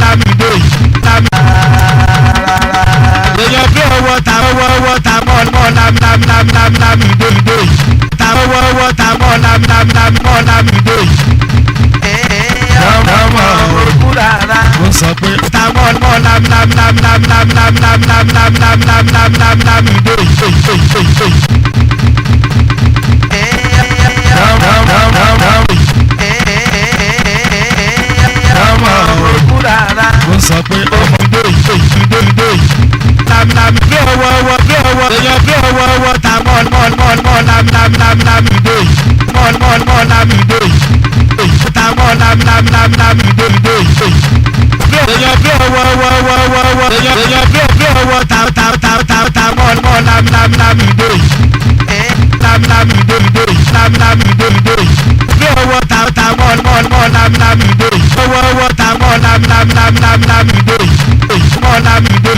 lámìdé èèyàn bí owó ta owó ta mọ́ lámìdé ta owó ta mọ́ lámìdé ọmọ òkú rárá. ó sọ pé ta mọ́ lámìdé ọmọ òkú rárá. ó sọ pé ó mọ ìdè bí owó èèyàn bí owó ta mọ́ lámìdé lámìdé ta mọ́ lámìdé èèyàn bí owó èèyàn bí owó ta mọ́ lámìdé lámìdé bí owó ta mọ́ lámìdé owó ta mọ́ lámìdé mọ́ lámìdé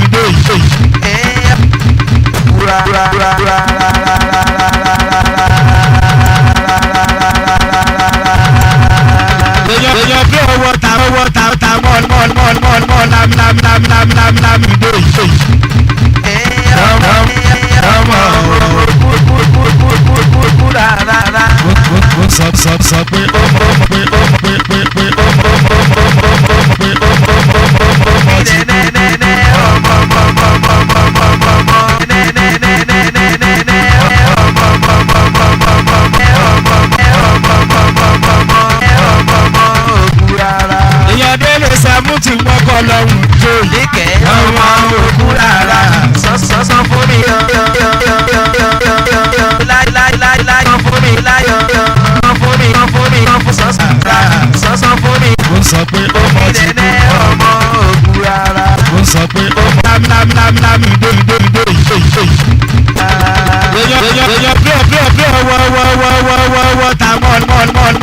èèyàn bí owó ta mọ́ lámìdé ọmọ òkú rárá. ó sọ pé ó mọ̀ pé èèyàn délé sàmútì mọ́kọ́ lọ́hùn tó Ìkẹ́ ọmọ òkú rárá. Sọ́sọ́ fún mi láíláíláí fún mi láyọ̀. Fún mi sọ́sọ́ fún mi. ó sọ pé ó mọ̀ tí Ìdẹ́nẹ́ ọmọ òkú rárá. ó sọ pé ó mọ̀ lámìdé èèyàn bí owó ta mọ́ lámìdé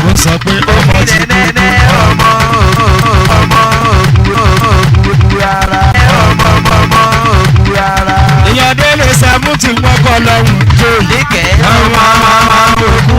ó sọ pé ó mọ̀ tí Ìdẹ́nẹ́ ọmọ òkú rárá. Ọmọ òkú rárá. èèyàn délé sàmútì mọ́kọ́ lọ́hùn tó Ìkẹ́ ọmọ òkú